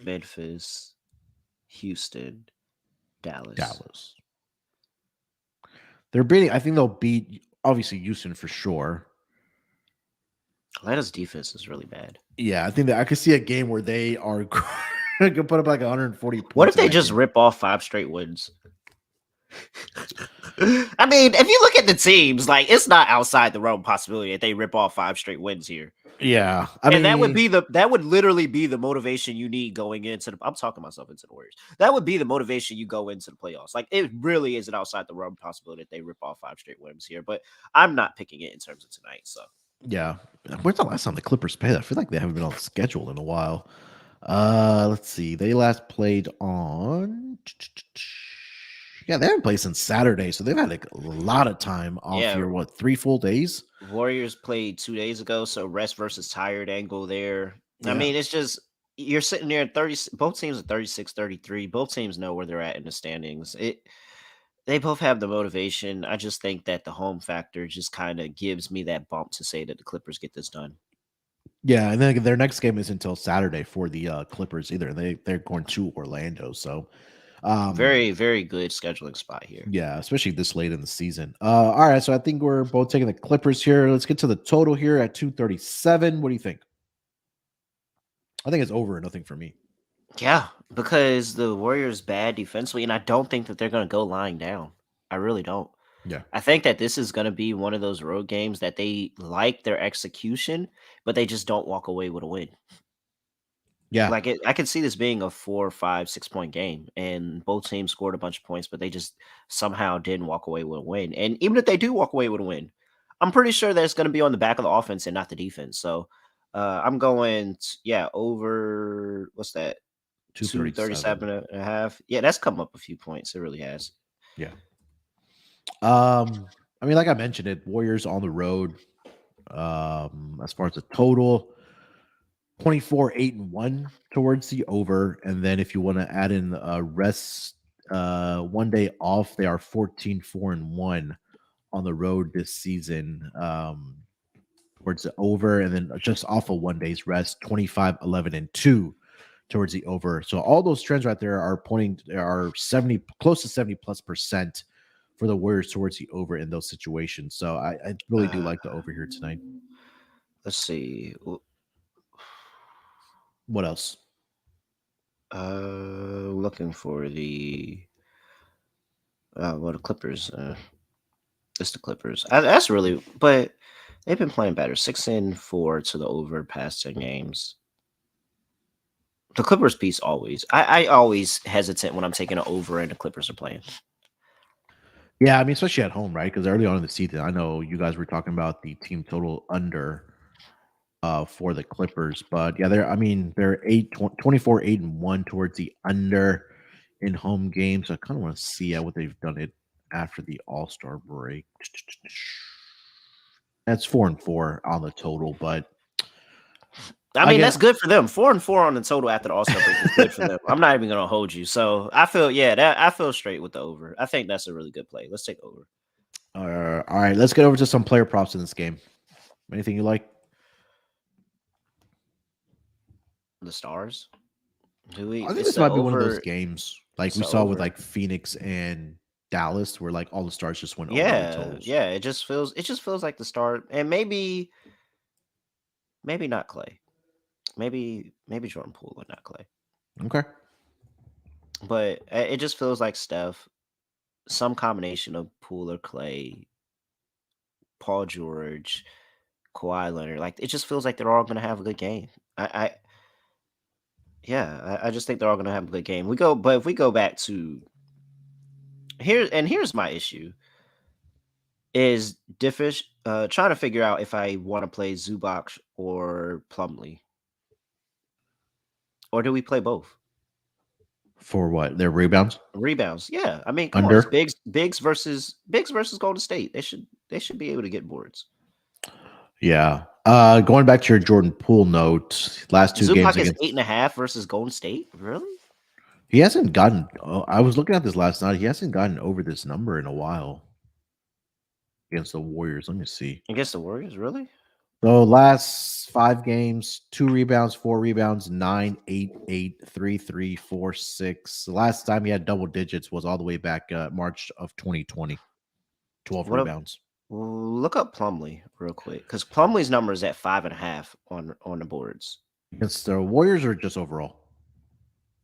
Memphis, Houston, Dallas. They're beating. I think they'll beat obviously Houston for sure. Atlanta's defense is really bad. Yeah, I think that I could see a game where they are going to put up like 140 points. What if they just rip off 5 straight wins? I mean, if you look at the teams, like it's not outside the realm possibility that they rip off 5 straight wins here. Yeah, I mean, that would literally be the motivation you need going into I'm talking myself into the Warriors. That would be the motivation you go into the playoffs. Like it really isn't outside the realm possibility that they rip off 5 straight wins here. But I'm not picking it in terms of tonight. So yeah, when's the last time the Clippers played? I feel like they haven't been on the schedule in a while. Let's see. They last played on. Yeah, they haven't played since Saturday, so they've had like a lot of time off here. What, 3 full days? Warriors played 2 days ago, so rest versus tired angle there. Yeah. I mean, it's just you're sitting there at 30. Both teams are 36-33. Both teams know where they're at in the standings. They both have the motivation. I just think that the home factor just kind of gives me that bump to say that the Clippers get this done. Yeah, and then their next game is until Saturday for the Clippers either. They're going to Orlando, so very, very good scheduling spot here. Yeah, especially this late in the season. All right, so I think we're both taking the Clippers here. Let's get to the total here at 237. What do you think? I think it's over or nothing for me. Yeah, because the Warriors bad defensively, and I don't think that they're going to go lying down. I really don't. Yeah, I think that this is going to be one of those road games that they like their execution, but they just don't walk away with a win. Yeah, like I could see this being a 4, 5, 6 point game, and both teams scored a bunch of points, but they just somehow didn't walk away with a win. And even if they do walk away with a win, I'm pretty sure that it's going to be on the back of the offense and not the defense. So I'm going, over what's that? 237.5. Yeah, that's come up a few points. It really has. Yeah. I mean, like I mentioned it, Warriors on the road. As far as the total, 24-8-1 towards the over, and then if you want to add in rest, 1 day off, they are 14-4-1 on the road this season. towards the over, and then just off of 1 day's rest, 25, 11, and 2 towards the over. So all those trends right there are pointing are 70 close to 70+% for the Warriors towards the over in those situations. So I really do like the over here tonight. Let's see. What else? Looking for the the Clippers. It's the Clippers. That's really, but they've been playing better. 6-4 to the over past 10 games. The Clippers piece always. I always hesitant when I'm taking an over and the Clippers are playing. Yeah, I mean, especially at home, right? Because early on in the season, I know you guys were talking about the team total under for the Clippers, but yeah, they're 24, 8-1 towards the under in home games. So I kind of want to see what they've done it after the All-Star break. That's 4-4 on the total, but I mean, that's good for them. 4-4 on the total after the All-Star break is good for them. I'm not even gonna hold you. So I feel straight with the over. I think that's a really good play. Let's take the over. All right, let's get over to some player props in this game. Anything you like? The Stars. I think this might be one of those games like we saw over. with like Phoenix and Dallas, where like all the stars just went over the totals. Yeah. It just feels like the start, and maybe not Clay. Maybe Jordan Poole, but not Clay. Okay. But it just feels like Steph, some combination of Poole or Clay, Paul George, Kawhi Leonard. Like it just feels like they're all going to have a good game. I just think they're all going to have a good game. But if we go back to here's my issue is Diffish trying to figure out if I want to play Zubac or Plumlee. Or do we play both? For what? Their rebounds? Rebounds. Yeah. I mean, come on. It's Bigs versus Golden State. They should be able to get boards. Yeah. Going back to your Jordan Poole note, last two games is 8.5 versus Golden State. Really? He hasn't gotten. I was looking at this last night. He hasn't gotten over this number in a while against the Warriors. Let me see. Against the Warriors, really? So last 5 games, 2 rebounds, 4 rebounds, 9, 8, 8, 3, 3, 4, 6. The last time he had double digits was all the way back March of 2020. 12 rebounds. Look up Plumlee real quick, because Plumlee's number is at 5.5 on the boards. Against the Warriors or just overall?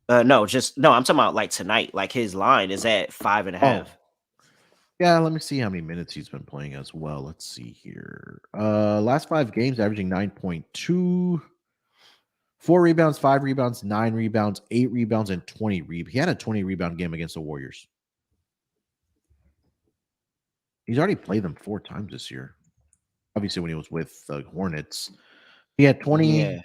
No, I'm talking about like tonight. Like his line is at 5.5. Oh. Yeah, let me see how many minutes he's been playing as well. Let's see here. Last 5 games, averaging 9.2, 4 rebounds, 5 rebounds, 9 rebounds, 8 rebounds, and 20 rebounds. He had a 20 rebound game against the Warriors. He's already played them 4 times this year. Obviously, when he was with the Hornets, he had 20. Yeah.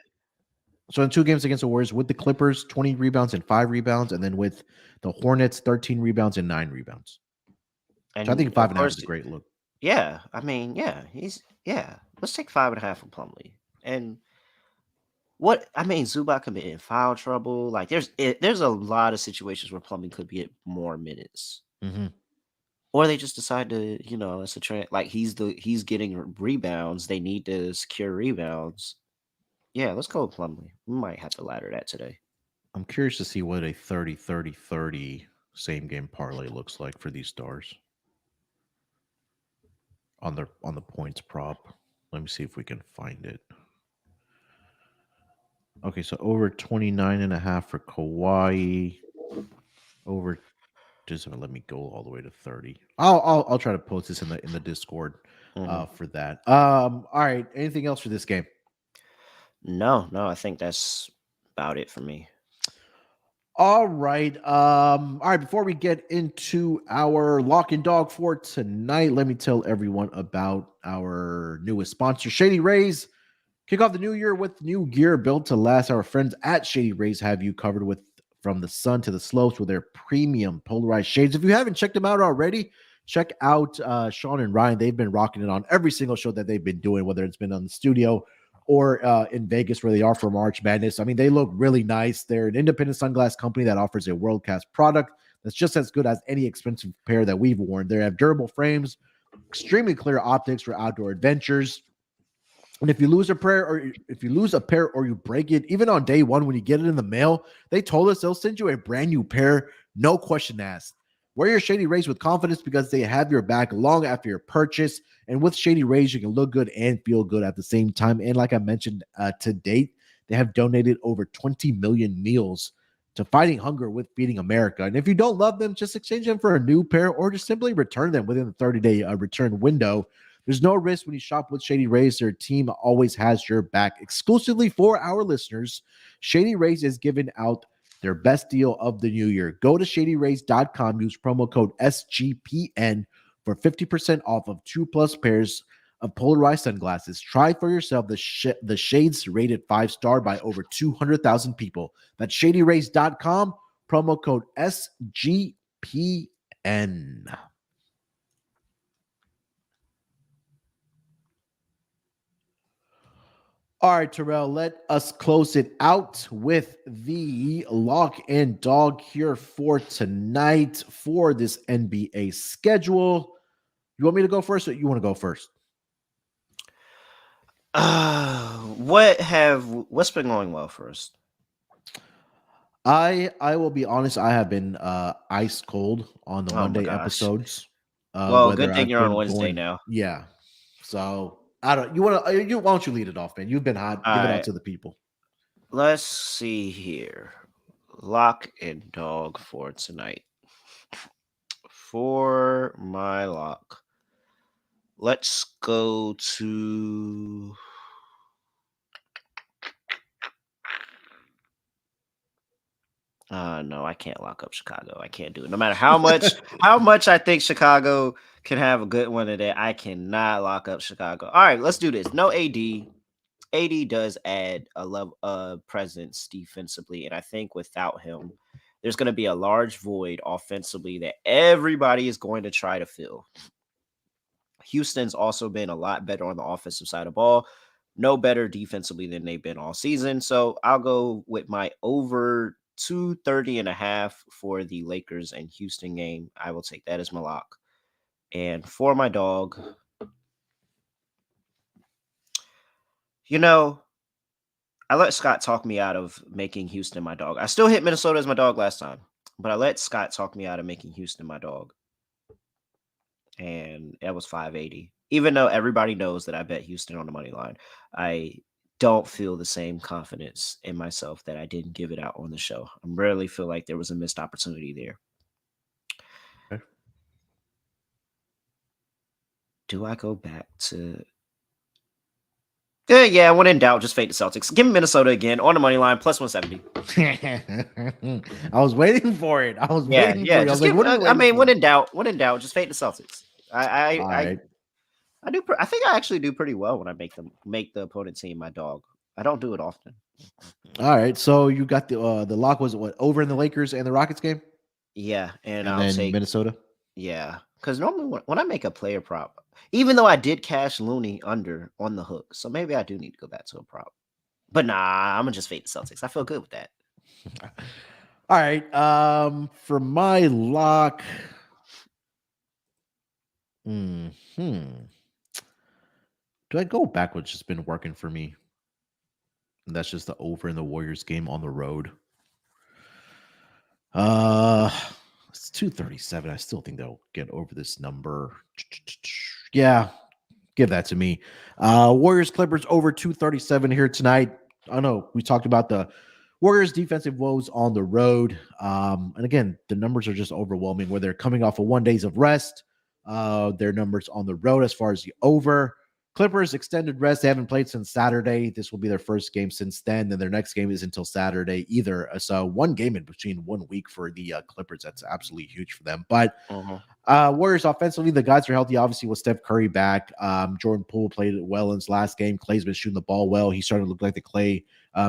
So in 2 games against the Warriors, with the Clippers, 20 rebounds and 5 rebounds, and then with the Hornets, 13 rebounds and 9 rebounds. And so I think 5.5 is a great look. Yeah, I mean, let's take 5.5 from Plumlee. And Zubac could be in foul trouble. Like there's a lot of situations where Plumlee could be at more minutes. Mm-hmm. Or they just decide to, it's a trend. Like he's getting rebounds. They need to secure rebounds. Yeah, let's go with Plumlee. We might have to ladder that today. I'm curious to see what a 30-30-30 same game parlay looks like for these stars. On the points prop. Let me see if we can find it. Okay, so over 29.5 for Kawhi. Over, just let me go all the way to 30. I'll try to post this in the Discord for that. All right. Anything else for this game? No, I think that's about it for me. All right. All right. Before we get into our lock and dog for tonight, let me tell everyone about our newest sponsor, Shady Rays. Kick off the new year with new gear built to last. Our friends at Shady Rays have you covered with from the sun to the slopes with their premium polarized shades. If you haven't checked them out already, check out Sean and Ryan. They've been rocking it on every single show that they've been doing, whether it's been on the studio or in Vegas where they are for March Madness. I mean, they look really nice. They're an independent sunglass company that offers a world-class product that's just as good as any expensive pair that we've worn. They have durable frames, extremely clear optics for outdoor adventures. And if you lose a pair or you break it, even on day one when you get it in the mail, they told us they'll send you a brand new pair, no question asked. Wear your Shady Rays with confidence because they have your back long after your purchase. And with Shady Rays, you can look good and feel good at the same time. And like I mentioned, to date, they have donated over 20 million meals to fighting hunger with Feeding America. And if you don't love them, just exchange them for a new pair or just simply return them within the 30-day return window. There's no risk when you shop with Shady Rays. Their team always has your back. Exclusively for our listeners, Shady Rays is giving out their best deal of the new year. Go to shadyrays.com, use promo code SGPN for 50% off of 2+ pairs of polarized sunglasses. Try for yourself the shades rated 5-star by over 200,000 people. That's shadyrays.com, promo code SGPN. All right, Terrell, let us close it out with the lock and dog here for tonight for this NBA schedule. You want me to go first or you want to go first? What's been going well for us? I will be honest, I have been ice cold on the Monday episodes. Well, good thing you're on Wednesday now. Yeah. So I don't. Why don't you lead it off, man? You've been hot. Give it out to the people. Let's see here. Lock and dog for tonight. For my lock, let's go to. No, I can't lock up Chicago. I can't do it. No matter how much I think Chicago can have a good one today, I cannot lock up Chicago. All right, let's do this. No AD. AD does add a presence defensively, and I think without him, there's going to be a large void offensively that everybody is going to try to fill. Houston's also been a lot better on the offensive side of the ball. No better defensively than they've been all season. So I'll go with my over 230.5 for the Lakers and Houston game. I will take that as my lock. And for my dog, I let Scott talk me out of making Houston my dog. I still hit Minnesota as my dog last time, but I let Scott talk me out of making Houston my dog. And that was 580. Even though everybody knows that I bet Houston on the money line, I don't feel the same confidence in myself that I didn't give it out on the show. I really feel like there was a missed opportunity there. Okay. Do I go back to... Yeah, when in doubt, just fade the Celtics. Give me Minnesota again on the money line, plus 170. I was waiting for it. I was waiting for it. When in doubt, just fade the Celtics. I do. I think I actually do pretty well when I make the opponent team my dog. I don't do it often. All right, so you got the lock was what, over in the Lakers and the Rockets game? Yeah, and I'll then take Minnesota. Yeah, because normally when I make a player prop, even though I did cash Looney under on the hook, so maybe I do need to go back to a prop. But nah, I'm gonna just fade the Celtics. I feel good with that. All right, for my lock. Do I go back? What's just been working for me? And that's just the over in the Warriors game on the road. It's 237. I still think they'll get over this number. Yeah, give that to me. Warriors Clippers over 237 here tonight. I know we talked about the Warriors defensive woes on the road. And again, the numbers are just overwhelming where they're coming off of 1 day of rest. Their numbers on the road as far as the over. Clippers extended rest. They haven't played since Saturday. This will be their first game since then. Then their next game is until Saturday either. So one game in between 1 week for the Clippers. That's absolutely huge for them. But Warriors offensively, the guys are healthy. Obviously, with Steph Curry back, Jordan Poole played well in his last game. Clay's been shooting the ball well. He started to look like the Clay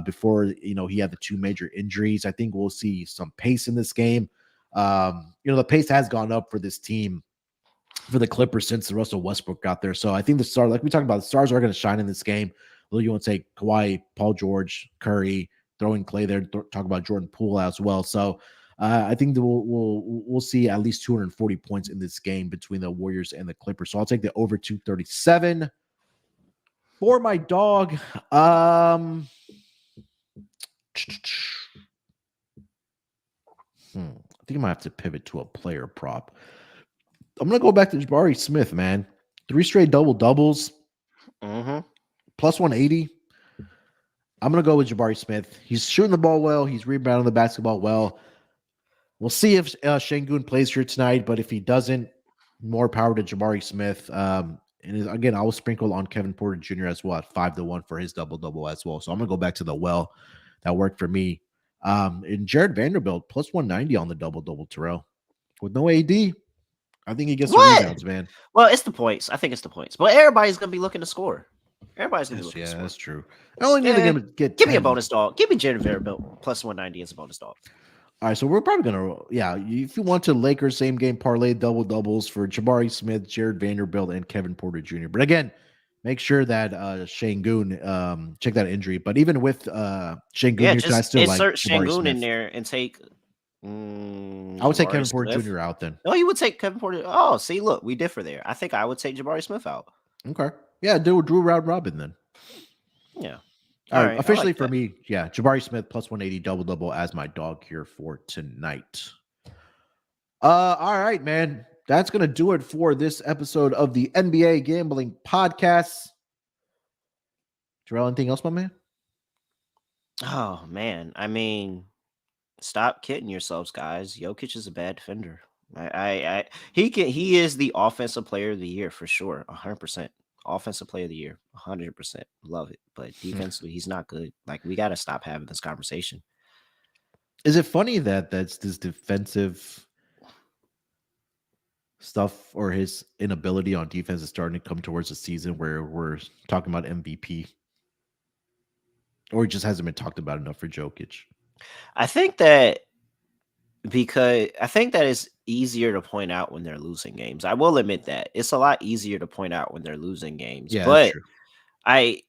before he had the 2 major injuries. I think we'll see some pace in this game. The pace has gone up for this team, for the Clippers, since the Russell Westbrook got there. So I think the stars, like we talked about, the stars are going to shine in this game. You want to take Kawhi, Paul George, Curry, throwing Clay there, talk about Jordan Poole as well. So I think that we'll see at least 240 points in this game between the Warriors and the Clippers. So I'll take the over 237. For my dog, I think I might have to pivot to a player prop. I'm gonna go back to Jabari Smith, man. 3 straight double doubles, plus 180. I'm gonna go with Jabari Smith. He's shooting the ball well. He's rebounding the basketball well. We'll see if Şengün plays here tonight, but if he doesn't, more power to Jabari Smith. And again, I will sprinkle on Kevin Porter Jr. as well at 5-1 for his double-double as well. So I'm gonna go back to the well that worked for me. And Jared Vanderbilt plus 190 on the double-double, Terrell. With no AD, I think he gets the rebounds, man. Well, it's the points. I think it's the points. But everybody's gonna be looking to score. Everybody's gonna be looking to score. That's true. I only need to get give me a bonus dog. Give me Jared Vanderbilt plus 190 as a bonus dog. All right, so we're probably gonna, if you want to Lakers same game parlay double doubles for Jabari Smith, Jared Vanderbilt, and Kevin Porter Jr. But again, make sure that Şengün check that injury. But even with Şengün, just I still insert like Şengün in there and take. I would take Kevin Porter Jr. out then. No, you would take Kevin Porter. Oh, see, look, we differ there. I think I would take Jabari Smith out. Okay, yeah, do round robin then. Yeah. All right, officially for me, Jabari Smith plus 180 double-double as my dog here for tonight. All right, man. That's going to do it for this episode of the NBA Gambling Podcast. Terrell, anything else, my man? Oh, man. I mean, stop kidding yourselves, guys. Jokic is a bad defender. He is the offensive player of the year for sure, 100%. Offensive player of the year, 100%. Love it. But defensively, he's not good. Like, we got to stop having this conversation. Is it funny that that's this defensive stuff or his inability on defense is starting to come towards a season where we're talking about MVP? Or it just hasn't been talked about enough for Jokic? I think that it's easier to point out when they're losing games. I will admit that it's a lot easier to point out when they're losing games. Yeah, but I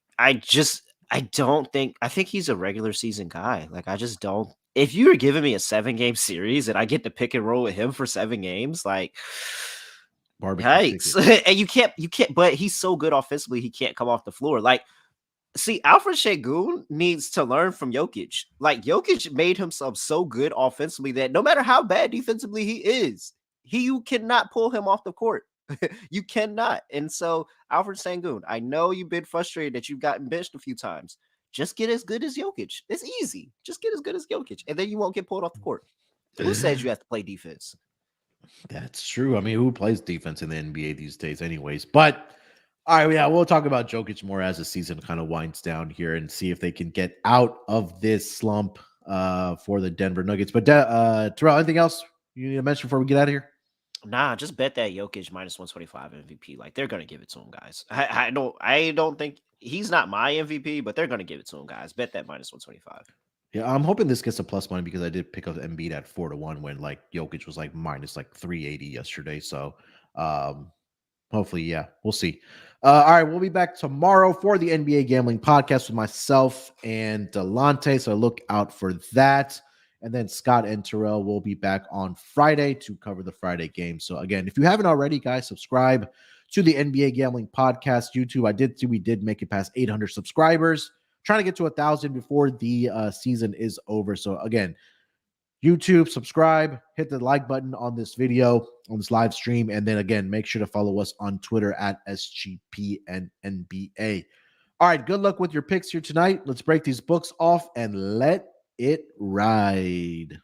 think he's a regular season guy. Like, I just don't. If you were giving me a 7-game series and I get to pick and roll with him for 7 games, like, yikes. And you can't. But he's so good offensively, he can't come off the floor. Like, see, Alfred Şengün needs to learn from Jokic. Like, Jokic made himself so good offensively that no matter how bad defensively he is, you cannot pull him off the court. You cannot. And so, Alfred Şengün, I know you've been frustrated that you've gotten benched a few times. Just get as good as Jokic. It's easy. Just get as good as Jokic, and then you won't get pulled off the court. Who says you have to play defense? That's true. I mean, who plays defense in the NBA these days anyways? But all right, yeah, we'll talk about Jokic more as the season kind of winds down here and see if they can get out of this slump for the Denver Nuggets. But Terrell, anything else you need to mention before we get out of here? Nah, just bet that Jokic minus 125 MVP. Like, they're gonna give it to him, guys. I don't think he's not my MVP, but they're gonna give it to him, guys. Bet that minus 125. Yeah, I'm hoping this gets a plus money because I did pick up Embiid at 4-1 when like Jokic was like minus 380 yesterday. So hopefully, yeah, we'll see. All right, we'll be back tomorrow for the NBA Gambling Podcast with myself and Delonte. So look out for that. And then Scott and Terrell will be back on Friday to cover the Friday game. So again, if you haven't already, guys, subscribe to the NBA Gambling Podcast YouTube. I did see we did make it past 800 subscribers. Trying to get to 1,000 before the season is over. So again, YouTube, subscribe, hit the like button on this video, on this live stream. And then again, make sure to follow us on Twitter at SGPN NBA. All right, good luck with your picks here tonight. Let's break these books off and let it ride.